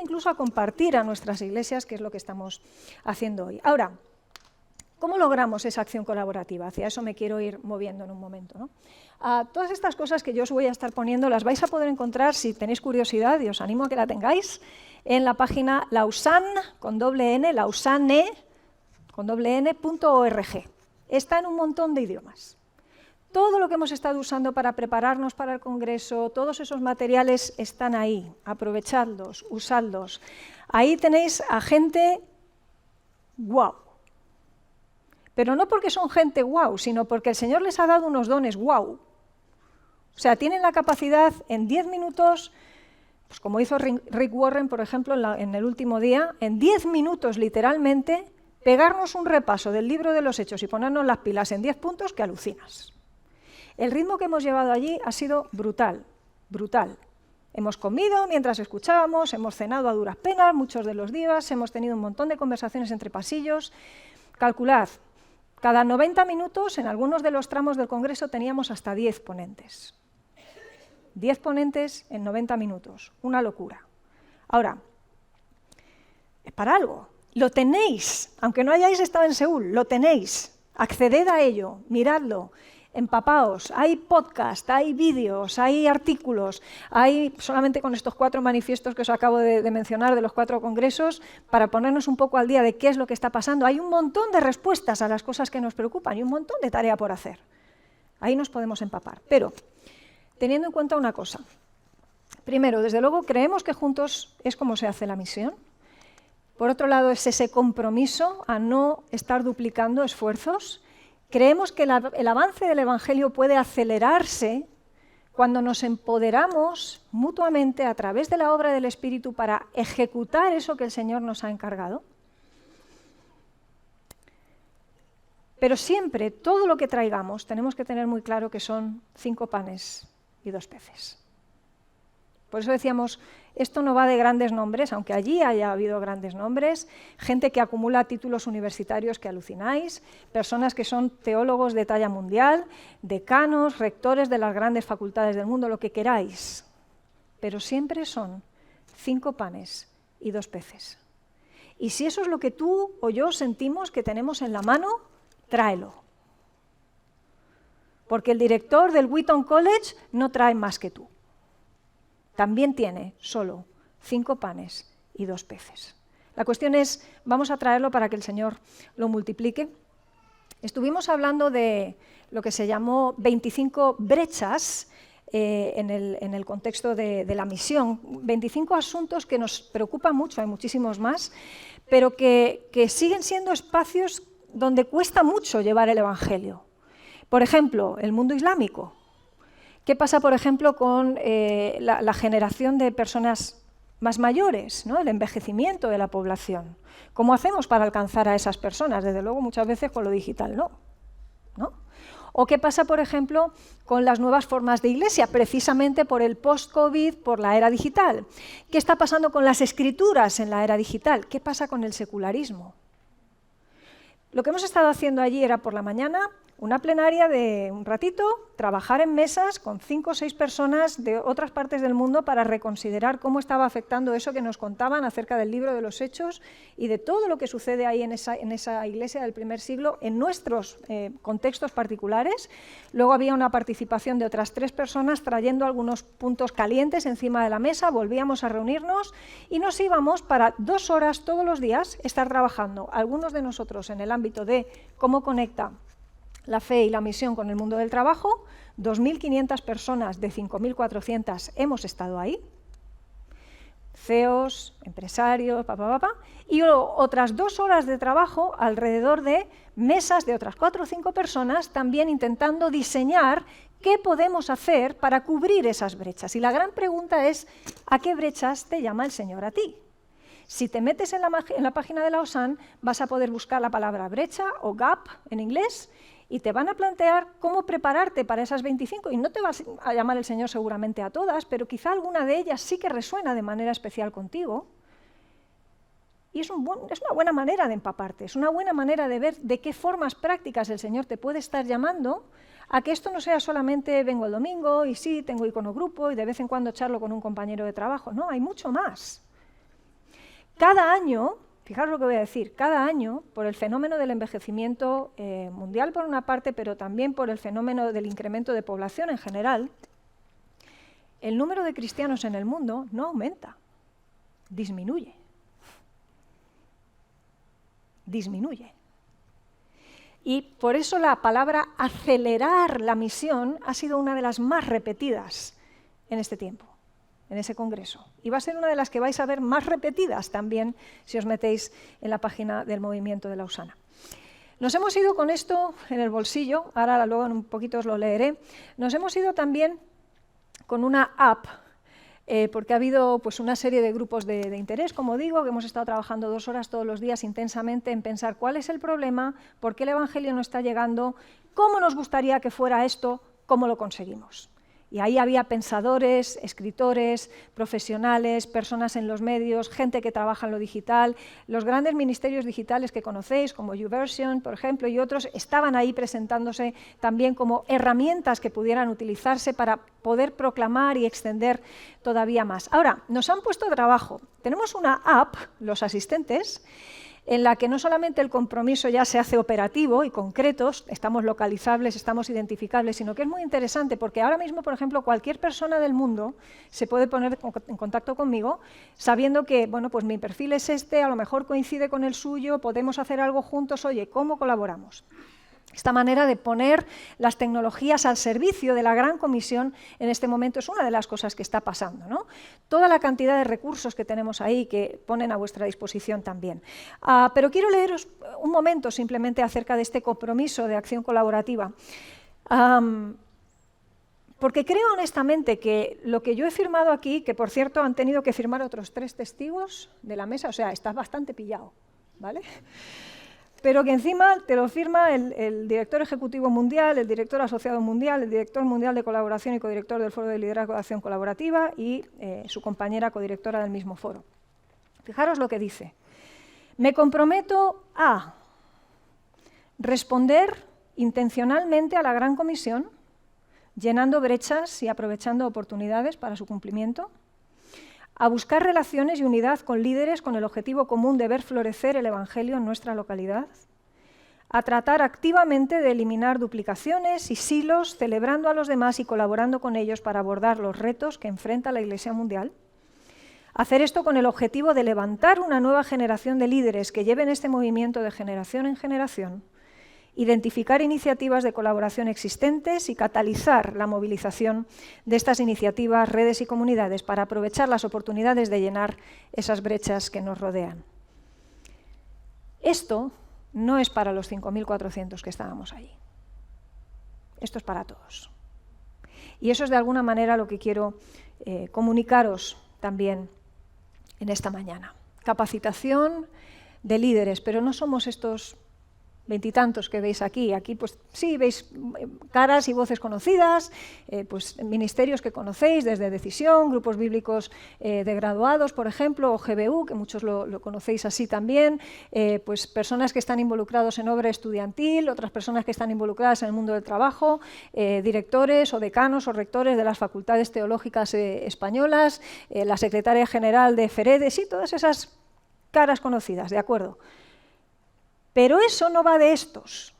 incluso a compartir a nuestras iglesias, que es lo que estamos haciendo hoy. Ahora, ¿cómo logramos esa acción colaborativa? Hacia eso me quiero ir moviendo en un momento, ¿no? Todas estas cosas que yo os voy a estar poniendo las vais a poder encontrar, si tenéis curiosidad, y os animo a que la tengáis, en la página Lausanne, con doble N, Lausanne, con doble N.org. Está en un montón de idiomas. Todo lo que hemos estado usando para prepararnos para el Congreso, todos esos materiales están ahí. Aprovechadlos, usadlos. Ahí tenéis a gente guau. Pero no porque son gente guau, sino porque el Señor les ha dado unos dones guau. O sea, tienen la capacidad en 10 minutos, pues como hizo Rick Warren, por ejemplo, en el último día, en 10 minutos literalmente, pegarnos un repaso del libro de los Hechos y ponernos las pilas en 10 puntos que alucinas. El ritmo que hemos llevado allí ha sido brutal, brutal. Hemos comido mientras escuchábamos, hemos cenado a duras penas muchos de los días, hemos tenido un montón de conversaciones entre pasillos. Calculad, cada 90 minutos en algunos de los tramos del Congreso teníamos hasta 10 ponentes. 10 ponentes en 90 minutos, una locura. Ahora, es para algo. Lo tenéis, aunque no hayáis estado en Seúl, lo tenéis. Acceded a ello, miradlo. Empapaos, hay podcast, hay vídeos, hay artículos, hay solamente con estos 4 manifiestos que os acabo de mencionar de los 4 congresos, para ponernos un poco al día de qué es lo que está pasando. Hay un montón de respuestas a las cosas que nos preocupan y un montón de tarea por hacer. Ahí nos podemos empapar. Pero, teniendo en cuenta una cosa. Primero, desde luego, creemos que juntos es como se hace la misión. Por otro lado, es ese compromiso a no estar duplicando esfuerzos. Creemos que el avance del Evangelio puede acelerarse cuando nos empoderamos mutuamente a través de la obra del Espíritu para ejecutar eso que el Señor nos ha encargado. Pero siempre, todo lo que traigamos, tenemos que tener muy claro que son 5 panes y 2 peces. Por eso decíamos, esto no va de grandes nombres, aunque allí haya habido grandes nombres, gente que acumula títulos universitarios que alucináis, personas que son teólogos de talla mundial, decanos, rectores de las grandes facultades del mundo, lo que queráis. Pero siempre son 5 panes y 2 peces. Y si eso es lo que tú o yo sentimos que tenemos en la mano, tráelo. Porque el director del Wheaton College no trae más que tú. También tiene solo 5 panes y 2 peces. La cuestión es, vamos a traerlo para que el Señor lo multiplique. Estuvimos hablando de lo que se llamó 25 brechas en el contexto de la misión. 25 asuntos que nos preocupan mucho, hay muchísimos más, pero que siguen siendo espacios donde cuesta mucho llevar el Evangelio. Por ejemplo, el mundo islámico. ¿Qué pasa, por ejemplo, con la generación de personas más mayores, ¿no? El envejecimiento de la población. ¿Cómo hacemos para alcanzar a esas personas? Desde luego, muchas veces con lo digital no. ¿O qué pasa, por ejemplo, con las nuevas formas de iglesia, precisamente por el post-COVID, por la era digital? ¿Qué está pasando con las escrituras en la era digital? ¿Qué pasa con el secularismo? Lo que hemos estado haciendo allí era por la mañana una plenaria de un ratito, trabajar en mesas con 5 o 6 personas de otras partes del mundo para reconsiderar cómo estaba afectando eso que nos contaban acerca del libro de los Hechos y de todo lo que sucede ahí en esa iglesia del primer siglo en nuestros contextos particulares. Luego había una participación de otras 3 personas trayendo algunos puntos calientes encima de la mesa, volvíamos a reunirnos y nos íbamos para 2 horas todos los días estar trabajando, algunos de nosotros en el ámbito de cómo conecta la fe y la misión con el mundo del trabajo. 2.500 personas de 5.400 hemos estado ahí, CEOs, empresarios, y otras 2 horas de trabajo alrededor de mesas de otras 4 o 5 personas también intentando diseñar qué podemos hacer para cubrir esas brechas. Y la gran pregunta es, ¿a qué brechas te llama el Señor a ti? Si te metes en la página de la OSAN, vas a poder buscar la palabra brecha o gap en inglés, y te van a plantear cómo prepararte para esas 25, y no te va a llamar el Señor seguramente a todas, pero quizá alguna de ellas sí que resuena de manera especial contigo. Y es una buena manera de empaparte, es una buena manera de ver de qué formas prácticas el Señor te puede estar llamando a que esto no sea solamente vengo el domingo y sí, tengo iconogrupo y de vez en cuando charlo con un compañero de trabajo. No, hay mucho más. Cada año, fijaros lo que voy a decir, cada año, por el fenómeno del envejecimiento mundial por una parte, pero también por el fenómeno del incremento de población en general, el número de cristianos en el mundo no aumenta, disminuye. Disminuye. Y por eso la palabra acelerar la misión ha sido una de las más repetidas en este tiempo, en ese congreso. Y va a ser una de las que vais a ver más repetidas también si os metéis en la página del movimiento de Lausana. Nos hemos ido con esto en el bolsillo, ahora luego en un poquito os lo leeré, nos hemos ido también con una app, porque ha habido pues, una serie de grupos de interés, como digo, que hemos estado trabajando 2 horas todos los días intensamente en pensar cuál es el problema, por qué el Evangelio no está llegando, cómo nos gustaría que fuera esto, cómo lo conseguimos. Y ahí había pensadores, escritores, profesionales, personas en los medios, gente que trabaja en lo digital. Los grandes ministerios digitales que conocéis, como YouVersion, por ejemplo, y otros, estaban ahí presentándose también como herramientas que pudieran utilizarse para poder proclamar y extender todavía más. Ahora, nos han puesto trabajo. Tenemos una app, los asistentes, en la que no solamente el compromiso ya se hace operativo y concreto, estamos localizables, estamos identificables, sino que es muy interesante porque ahora mismo, por ejemplo, cualquier persona del mundo se puede poner en contacto conmigo sabiendo que, bueno, pues mi perfil es este, a lo mejor coincide con el suyo, podemos hacer algo juntos, oye, ¿cómo colaboramos? Esta manera de poner las tecnologías al servicio de la Gran Comisión en este momento es una de las cosas que está pasando, ¿no? Toda la cantidad de recursos que tenemos ahí que ponen a vuestra disposición también. Pero quiero leeros un momento simplemente acerca de este compromiso de acción colaborativa. Porque creo honestamente que lo que yo he firmado aquí, que por cierto han tenido que firmar otros 3 testigos de la mesa, o sea, estás bastante pillado, ¿vale? Pero que encima te lo firma el director ejecutivo mundial, el director asociado mundial, el director mundial de colaboración y codirector del Foro de Liderazgo de Acción Colaborativa y su compañera codirectora del mismo foro. Fijaros lo que dice. Me comprometo a responder intencionalmente a la Gran Comisión, llenando brechas y aprovechando oportunidades para su cumplimiento, a buscar relaciones y unidad con líderes con el objetivo común de ver florecer el Evangelio en nuestra localidad, a tratar activamente de eliminar duplicaciones y silos, celebrando a los demás y colaborando con ellos para abordar los retos que enfrenta la Iglesia mundial, hacer esto con el objetivo de levantar una nueva generación de líderes que lleven este movimiento de generación en generación, identificar iniciativas de colaboración existentes y catalizar la movilización de estas iniciativas, redes y comunidades para aprovechar las oportunidades de llenar esas brechas que nos rodean. Esto no es para los 5.400 que estábamos allí. Esto es para todos. Y eso es de alguna manera lo que quiero comunicaros también en esta mañana. Capacitación de líderes, pero no somos estos veintitantos que veis aquí. Aquí pues sí, veis caras y voces conocidas, pues ministerios que conocéis desde Decisión, grupos bíblicos de graduados, por ejemplo, o GBU, que muchos lo conocéis así también, pues personas que están involucrados en obra estudiantil, otras personas que están involucradas en el mundo del trabajo, directores o decanos o rectores de las facultades teológicas españolas, la secretaria general de FEREDE, sí, todas esas caras conocidas, de acuerdo. Pero eso no va de estos,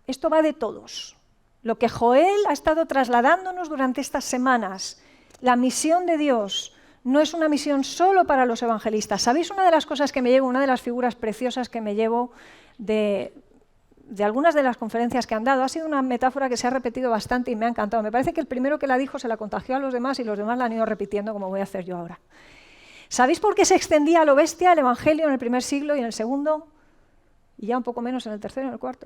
esto va de todos. Lo que Joel ha estado trasladándonos durante estas semanas, la misión de Dios, no es una misión solo para los evangelistas. ¿Sabéis una de las cosas que me llevo, una de las figuras preciosas que me llevo de algunas de las conferencias que han dado? Ha sido una metáfora que se ha repetido bastante y me ha encantado. Me parece que el primero que la dijo se la contagió a los demás y los demás la han ido repitiendo, como voy a hacer yo ahora. ¿Sabéis por qué se extendía a lo bestia el evangelio en el primer siglo y en el segundo? Y ya un poco menos en el tercero y en el cuarto.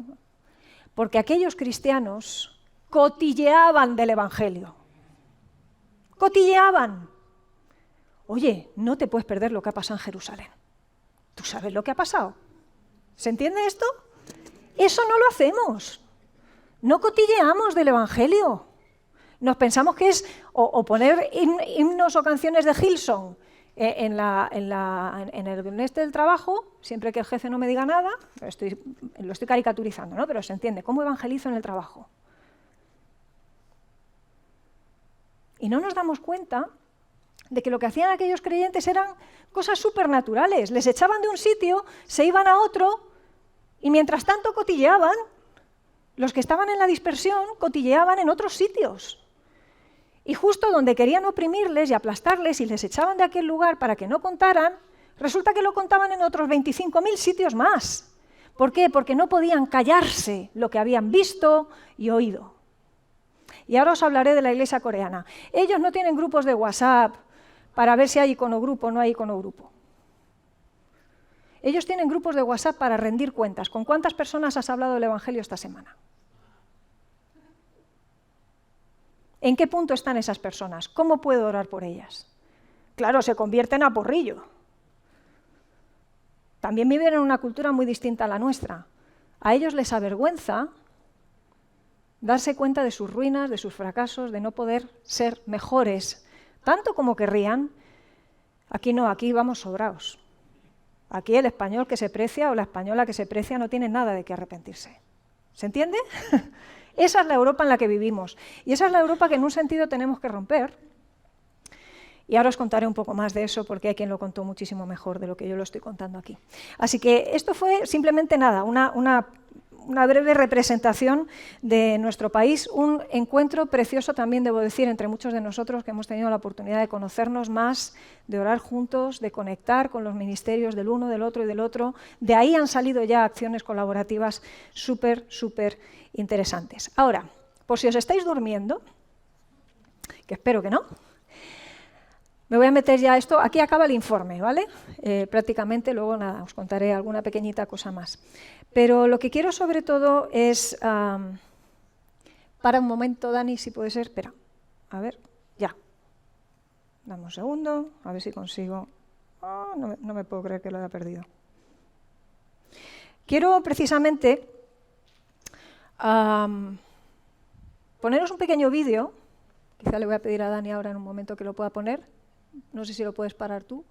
Porque aquellos cristianos cotilleaban del evangelio. Cotilleaban. Oye, no te puedes perder lo que ha pasado en Jerusalén. ¿Tú sabes lo que ha pasado? ¿Se entiende esto? Eso no lo hacemos. No cotilleamos del evangelio. Nos pensamos que es o poner himnos o canciones de Hillsong en el este del trabajo, siempre que el jefe no me diga nada, lo estoy caricaturizando, ¿no? Pero se entiende, ¿cómo evangelizo en el trabajo? Y no nos damos cuenta de que lo que hacían aquellos creyentes eran cosas supernaturales. Les echaban de un sitio, se iban a otro, y mientras tanto cotilleaban. Los que estaban en la dispersión cotilleaban en otros sitios. Y justo donde querían oprimirles y aplastarles y les echaban de aquel lugar para que no contaran, resulta que lo contaban en otros 25.000 sitios más. ¿Por qué? Porque no podían callarse lo que habían visto y oído. Y ahora os hablaré de la iglesia coreana. Ellos no tienen grupos de WhatsApp para ver si hay iconogrupo o no hay iconogrupo. Ellos tienen grupos de WhatsApp para rendir cuentas. ¿Con cuántas personas has hablado del evangelio esta semana? ¿En qué punto están esas personas? ¿Cómo puedo orar por ellas? Claro, se convierten a porrillo. También viven en una cultura muy distinta a la nuestra. A ellos les avergüenza darse cuenta de sus ruinas, de sus fracasos, de no poder ser mejores, tanto como querrían. Aquí no, aquí vamos sobraos. Aquí el español que se precia o la española que se precia no tiene nada de qué arrepentirse. ¿Se entiende? Esa es la Europa en la que vivimos. Y esa es la Europa que en un sentido tenemos que romper. Y ahora os contaré un poco más de eso porque hay quien lo contó muchísimo mejor de lo que yo lo estoy contando aquí. Así que esto fue simplemente nada, una breve representación de nuestro país, un encuentro precioso también, debo decir, entre muchos de nosotros que hemos tenido la oportunidad de conocernos más, de orar juntos, de conectar con los ministerios del uno, del otro y del otro. De ahí han salido ya acciones colaborativas súper interesantes. Ahora, por si os estáis durmiendo, que espero que no, me voy a meter ya a esto. Aquí acaba el informe, ¿vale? Prácticamente, luego nada, os contaré alguna pequeñita cosa más. Pero lo que quiero sobre todo es... para un momento, Dani, si puede ser. Espera, a ver, ya. Dame un segundo, a ver si consigo... Oh, no me puedo creer que lo haya perdido. Quiero precisamente poneros un pequeño vídeo. Quizá le voy a pedir a Dani ahora en un momento que lo pueda poner. No sé si lo puedes parar tú.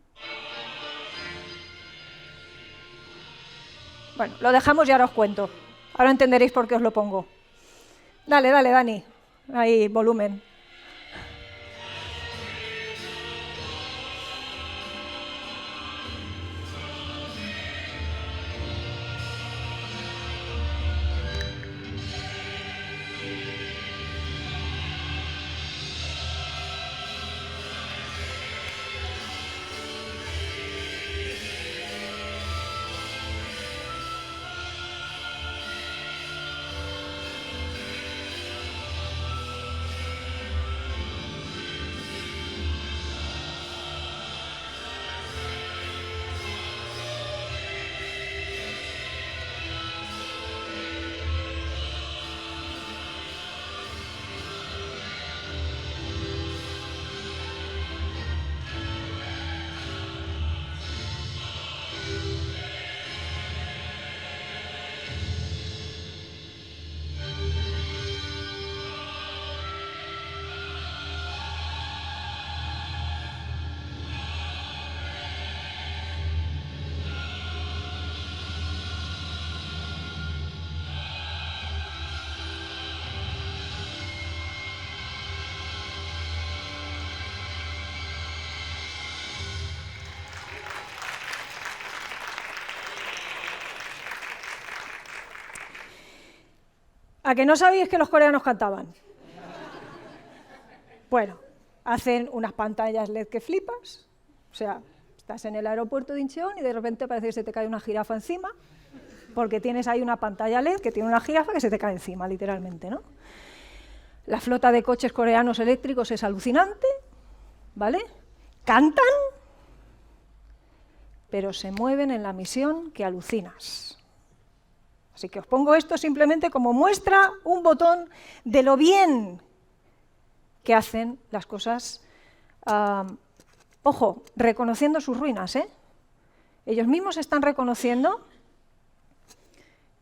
Bueno, lo dejamos y ahora os cuento. Ahora entenderéis por qué os lo pongo. Dale, Dani. Ahí, volumen. ¿A que no sabéis que los coreanos cantaban? Bueno, hacen unas pantallas LED que flipas, o sea, estás en el aeropuerto de Incheon y de repente parece que se te cae una jirafa encima, porque tienes ahí una pantalla LED que tiene una jirafa que se te cae encima, literalmente, ¿no? La flota de coches coreanos eléctricos es alucinante, ¿vale? Cantan, pero se mueven en la misión que alucinas. Así que os pongo esto simplemente como muestra, un botón de lo bien que hacen las cosas, ojo, reconociendo sus ruinas, ¿eh? Ellos mismos están reconociendo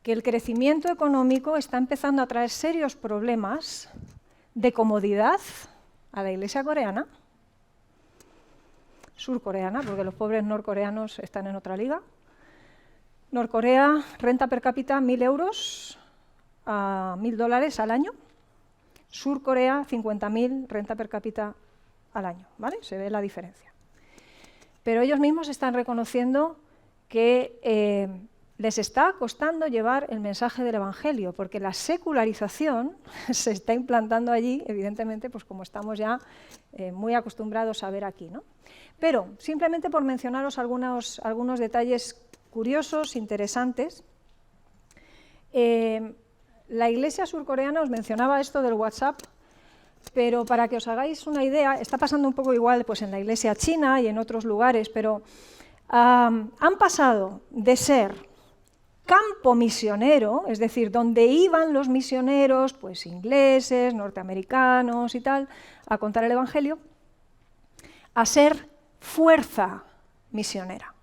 que el crecimiento económico está empezando a traer serios problemas de comodidad a la Iglesia coreana, surcoreana, porque los pobres norcoreanos están en otra liga. Norcorea, renta per cápita 1.000 euros, $1.000 al año. Surcorea, 50.000 renta per cápita al año, ¿vale? Se ve la diferencia. Pero ellos mismos están reconociendo que les está costando llevar el mensaje del Evangelio, porque la secularización se está implantando allí, evidentemente, pues como estamos ya muy acostumbrados a ver aquí, ¿no? Pero, simplemente por mencionaros algunos detalles curiosos, interesantes, la Iglesia surcoreana, os mencionaba esto del WhatsApp, pero para que os hagáis una idea, está pasando un poco igual pues, en la Iglesia china y en otros lugares, pero han pasado de ser campo misionero, es decir, donde iban los misioneros, pues ingleses, norteamericanos y tal, a contar el Evangelio, a ser fuerza misionera.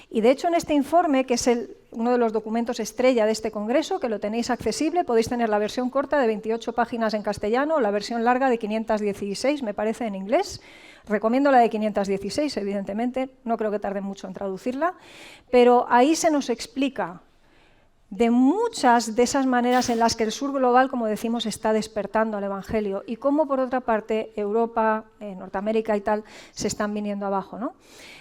Y de hecho en este informe, que es uno de los documentos estrella de este congreso, que lo tenéis accesible, podéis tener la versión corta de 28 páginas en castellano, o la versión larga de 516, me parece, en inglés. Recomiendo la de 516, evidentemente, no creo que tarde mucho en traducirla, pero ahí se nos explica de muchas de esas maneras en las que el sur global, como decimos, está despertando al Evangelio y cómo, por otra parte, Europa, Norteamérica y tal, se están viniendo abajo, ¿no?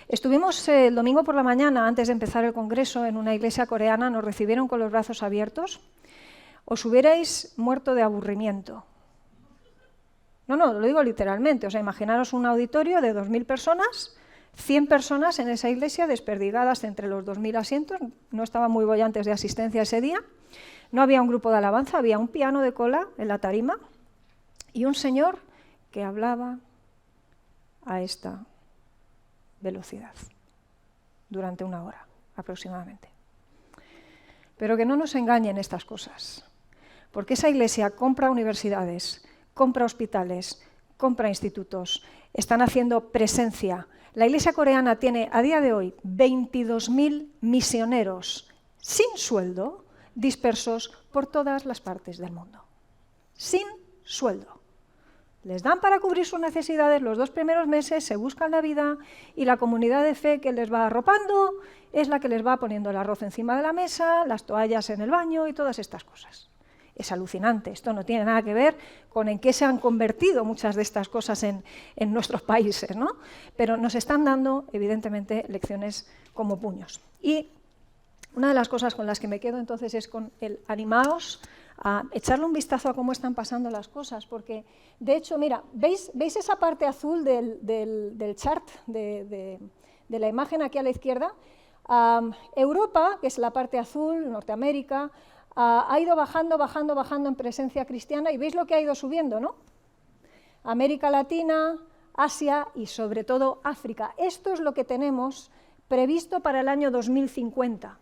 Estuvimos el domingo por la mañana, antes de empezar el congreso, en una iglesia coreana, nos recibieron con los brazos abiertos. Os hubierais muerto de aburrimiento. No, lo digo literalmente, o sea, imaginaros un auditorio de 2.000 personas, 100 personas en esa iglesia desperdigadas entre los 2.000 asientos, no estaban muy bollantes de asistencia ese día, no había un grupo de alabanza, había un piano de cola en la tarima y un señor que hablaba a esta velocidad durante 1 hora aproximadamente. Pero que no nos engañen estas cosas, porque esa iglesia compra universidades, compra hospitales, compra institutos, están haciendo presencia. La Iglesia coreana tiene a día de hoy 22.000 misioneros sin sueldo dispersos por todas las partes del mundo. Sin sueldo. Les dan para cubrir sus necesidades los 2 primeros meses, se buscan la vida y la comunidad de fe que les va arropando es la que les va poniendo el arroz encima de la mesa, las toallas en el baño y todas estas cosas. Es alucinante, esto no tiene nada que ver con en qué se han convertido muchas de estas cosas en nuestros países, ¿no? Pero nos están dando, evidentemente, lecciones como puños. Y una de las cosas con las que me quedo entonces es con el animaos a echarle un vistazo a cómo están pasando las cosas, porque, de hecho, mira, ¿veis esa parte azul del chart, de la imagen aquí a la izquierda? Europa, que es la parte azul, Norteamérica, ha ido bajando en presencia cristiana y veis lo que ha ido subiendo, ¿no? América Latina, Asia y sobre todo África. Esto es lo que tenemos previsto para el año 2050,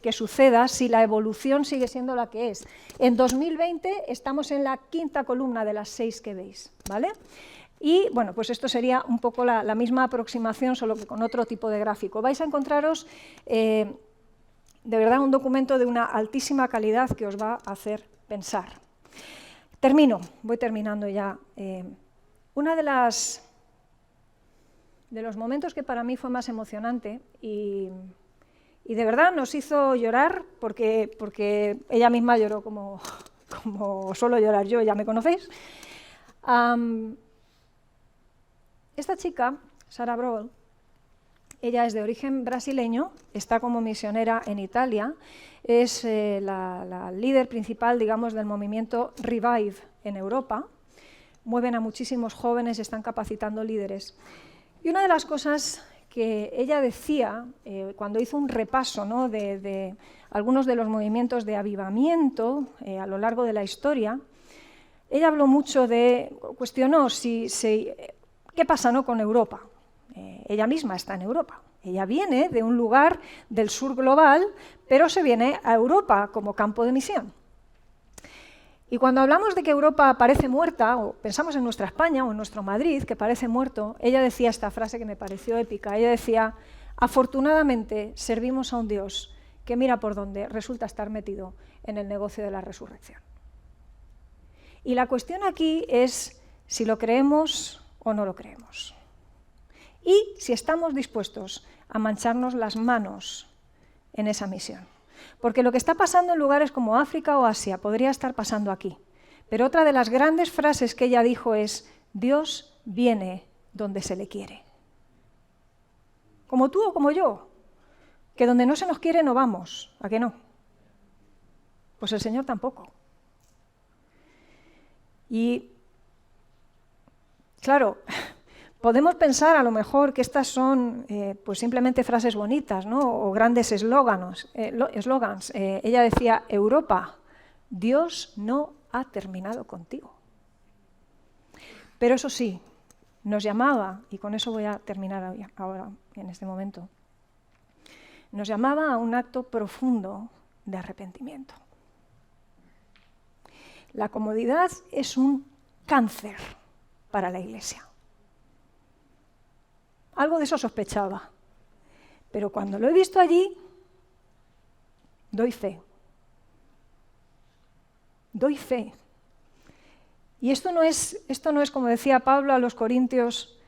que suceda si la evolución sigue siendo la que es. En 2020 estamos en la 5ª columna de las 6 que veis, ¿vale? Y bueno, pues esto sería un poco la misma aproximación, solo que con otro tipo de gráfico. Vais a encontraros de verdad un documento de una altísima calidad que os va a hacer pensar. Voy terminando ya. Una de los momentos que para mí fue más emocionante y de verdad nos hizo llorar, porque ella misma lloró como suelo llorar yo, ya me conocéis. Esta chica, Sarah Broll, Ella es de origen brasileño, está como misionera en Italia, es la líder principal, digamos, del movimiento Revive en Europa. Mueven a muchísimos jóvenes, están capacitando líderes. Y una de las cosas que ella decía cuando hizo un repaso, ¿no?, de algunos de los movimientos de avivamiento a lo largo de la historia, ella habló mucho cuestionó qué pasa, ¿no?, con Europa. Ella misma está en Europa. Ella viene de un lugar del sur global, pero se viene a Europa como campo de misión. Y cuando hablamos de que Europa parece muerta, o pensamos en nuestra España o en nuestro Madrid, que parece muerto, ella decía esta frase que me pareció épica. Ella decía, afortunadamente servimos a un Dios que mira por dónde resulta estar metido en el negocio de la resurrección. Y la cuestión aquí es si lo creemos o no lo creemos. Y si estamos dispuestos a mancharnos las manos en esa misión. Porque lo que está pasando en lugares como África o Asia podría estar pasando aquí. Pero otra de las grandes frases que ella dijo es, Dios viene donde se le quiere. Como tú o como yo, que donde no se nos quiere no vamos, ¿a qué no? Pues el Señor tampoco. Y, claro, podemos pensar a lo mejor que estas son pues simplemente frases bonitas, ¿no?, o grandes eslóganos. Ella decía, Europa, Dios no ha terminado contigo. Pero eso sí, nos llamaba, y con eso voy a terminar ahora, en este momento, nos llamaba a un acto profundo de arrepentimiento. La comodidad es un cáncer para la Iglesia. Algo de eso sospechaba. Pero cuando lo he visto allí, doy fe. Doy fe. Y esto no es, como decía Pablo a los Corintios,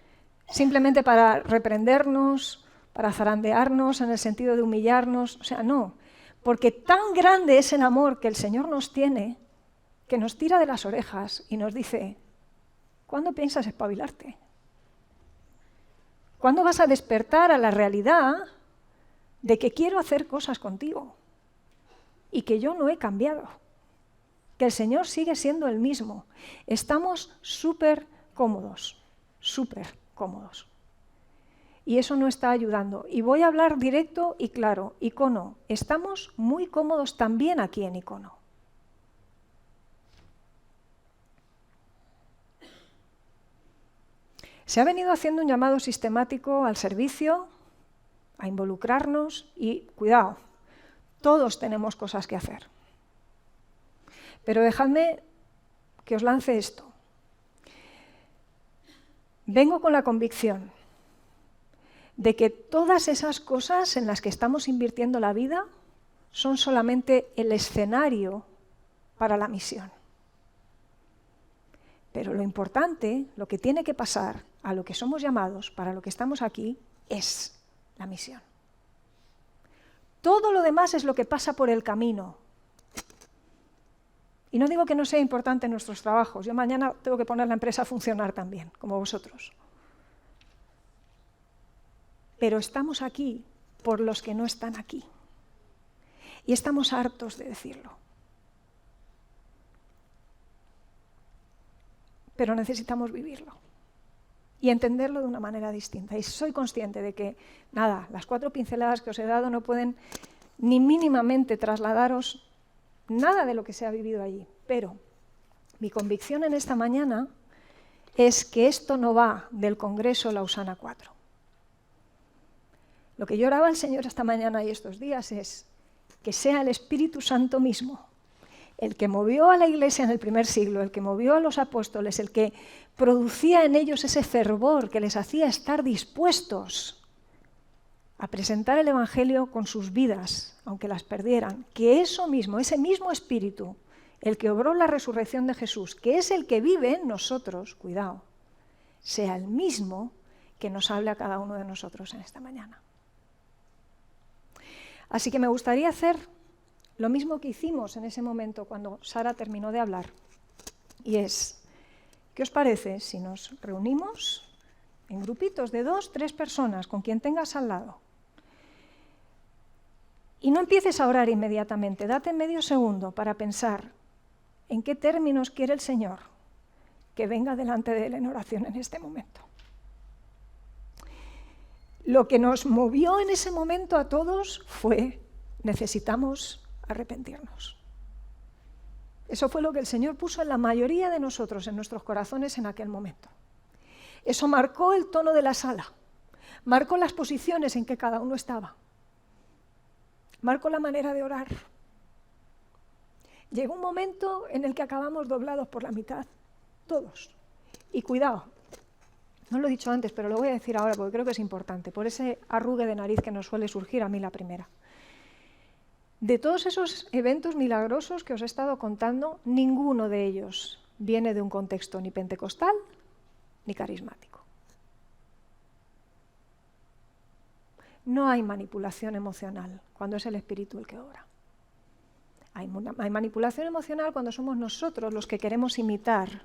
simplemente para reprendernos, para zarandearnos en el sentido de humillarnos. O sea, no. Porque tan grande es el amor que el Señor nos tiene, que nos tira de las orejas y nos dice, ¿cuándo piensas espabilarte? ¿Cuándo vas a despertar a la realidad de que quiero hacer cosas contigo y que yo no he cambiado? Que el Señor sigue siendo el mismo. Estamos súper cómodos. Y eso no está ayudando. Y voy a hablar directo y claro, Icono. Estamos muy cómodos también aquí en Icono. Se ha venido haciendo un llamado sistemático al servicio, a involucrarnos y, cuidado, todos tenemos cosas que hacer. Pero dejadme que os lance esto. Vengo con la convicción de que todas esas cosas en las que estamos invirtiendo la vida son solamente el escenario para la misión. Pero lo importante, lo que tiene que pasar, a lo que somos llamados, para lo que estamos aquí, es la misión. Todo lo demás es lo que pasa por el camino. Y no digo que no sea importante en nuestros trabajos. Yo mañana tengo que poner la empresa a funcionar también, como vosotros. Pero estamos aquí por los que no están aquí. Y estamos hartos de decirlo. Pero necesitamos vivirlo y entenderlo de una manera distinta. Y soy consciente de que, nada, las 4 pinceladas que os he dado no pueden ni mínimamente trasladaros nada de lo que se ha vivido allí. Pero mi convicción en esta mañana es que esto no va del Congreso Lausana 4. Lo que yo oraba al Señor esta mañana y estos días es que sea el Espíritu Santo mismo el que movió a la Iglesia en el primer siglo, el que movió a los apóstoles, el que producía en ellos ese fervor que les hacía estar dispuestos a presentar el Evangelio con sus vidas, aunque las perdieran, que eso mismo, ese mismo Espíritu, el que obró la resurrección de Jesús, que es el que vive en nosotros, cuidado, sea el mismo que nos hable a cada uno de nosotros en esta mañana. Así que me gustaría hacer lo mismo que hicimos en ese momento cuando Sara terminó de hablar. Y es, ¿qué os parece si nos reunimos en grupitos de 2, 3 personas, con quien tengas al lado. Y no empieces a orar inmediatamente, date medio segundo para pensar en qué términos quiere el Señor que venga delante de Él en oración en este momento. Lo que nos movió en ese momento a todos fue: necesitamos arrepentirnos. Eso fue lo que el Señor puso en la mayoría de nosotros, en nuestros corazones en aquel momento. Eso marcó el tono de la sala, marcó las posiciones en que cada uno estaba, marcó la manera de orar. Llegó un momento en el que acabamos doblados por la mitad, todos. Y cuidado, no lo he dicho antes, pero lo voy a decir ahora porque creo que es importante, por ese arrugue de nariz que nos suele surgir a mí la primera. De todos esos eventos milagrosos que os he estado contando, ninguno de ellos viene de un contexto ni pentecostal ni carismático. No hay manipulación emocional cuando es el Espíritu el que obra. Hay manipulación emocional cuando somos nosotros los que queremos imitar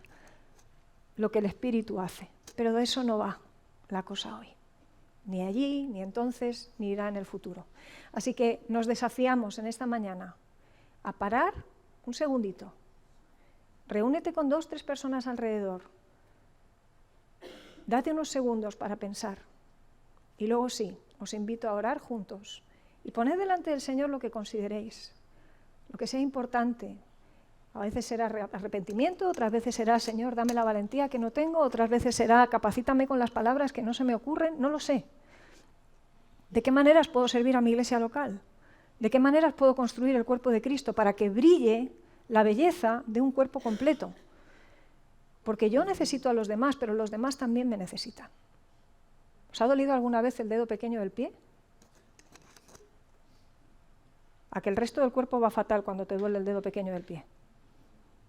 lo que el Espíritu hace. Pero de eso no va la cosa hoy. Ni allí, ni entonces, ni irá en el futuro. Así que nos desafiamos en esta mañana a parar un segundito. Reúnete con 2, 3 personas alrededor. Date unos segundos para pensar. Y luego sí, os invito a orar juntos. Y poned delante del Señor lo que consideréis, lo que sea importante. A veces será arrepentimiento, otras veces será: Señor, dame la valentía que no tengo, otras veces será: capacítame con las palabras que no se me ocurren, no lo sé. ¿De qué maneras puedo servir a mi iglesia local? ¿De qué maneras puedo construir el cuerpo de Cristo para que brille la belleza de un cuerpo completo? Porque yo necesito a los demás, pero los demás también me necesitan. ¿Os ha dolido alguna vez el dedo pequeño del pie? ¿A que el resto del cuerpo va fatal cuando te duele el dedo pequeño del pie?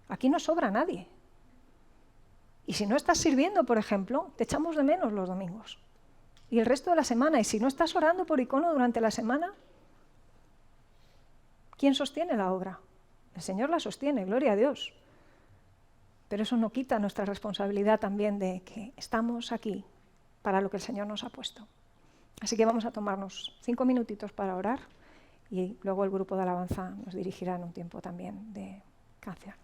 Aquí no sobra nadie. Y si no estás sirviendo, por ejemplo, te echamos de menos los domingos. Y el resto de la semana. Y si no estás orando por icono durante la semana, ¿quién sostiene la obra? El Señor la sostiene, gloria a Dios. Pero eso no quita nuestra responsabilidad también de que estamos aquí para lo que el Señor nos ha puesto. Así que vamos a tomarnos 5 minutitos para orar y luego el grupo de alabanza nos dirigirá en un tiempo también de canción.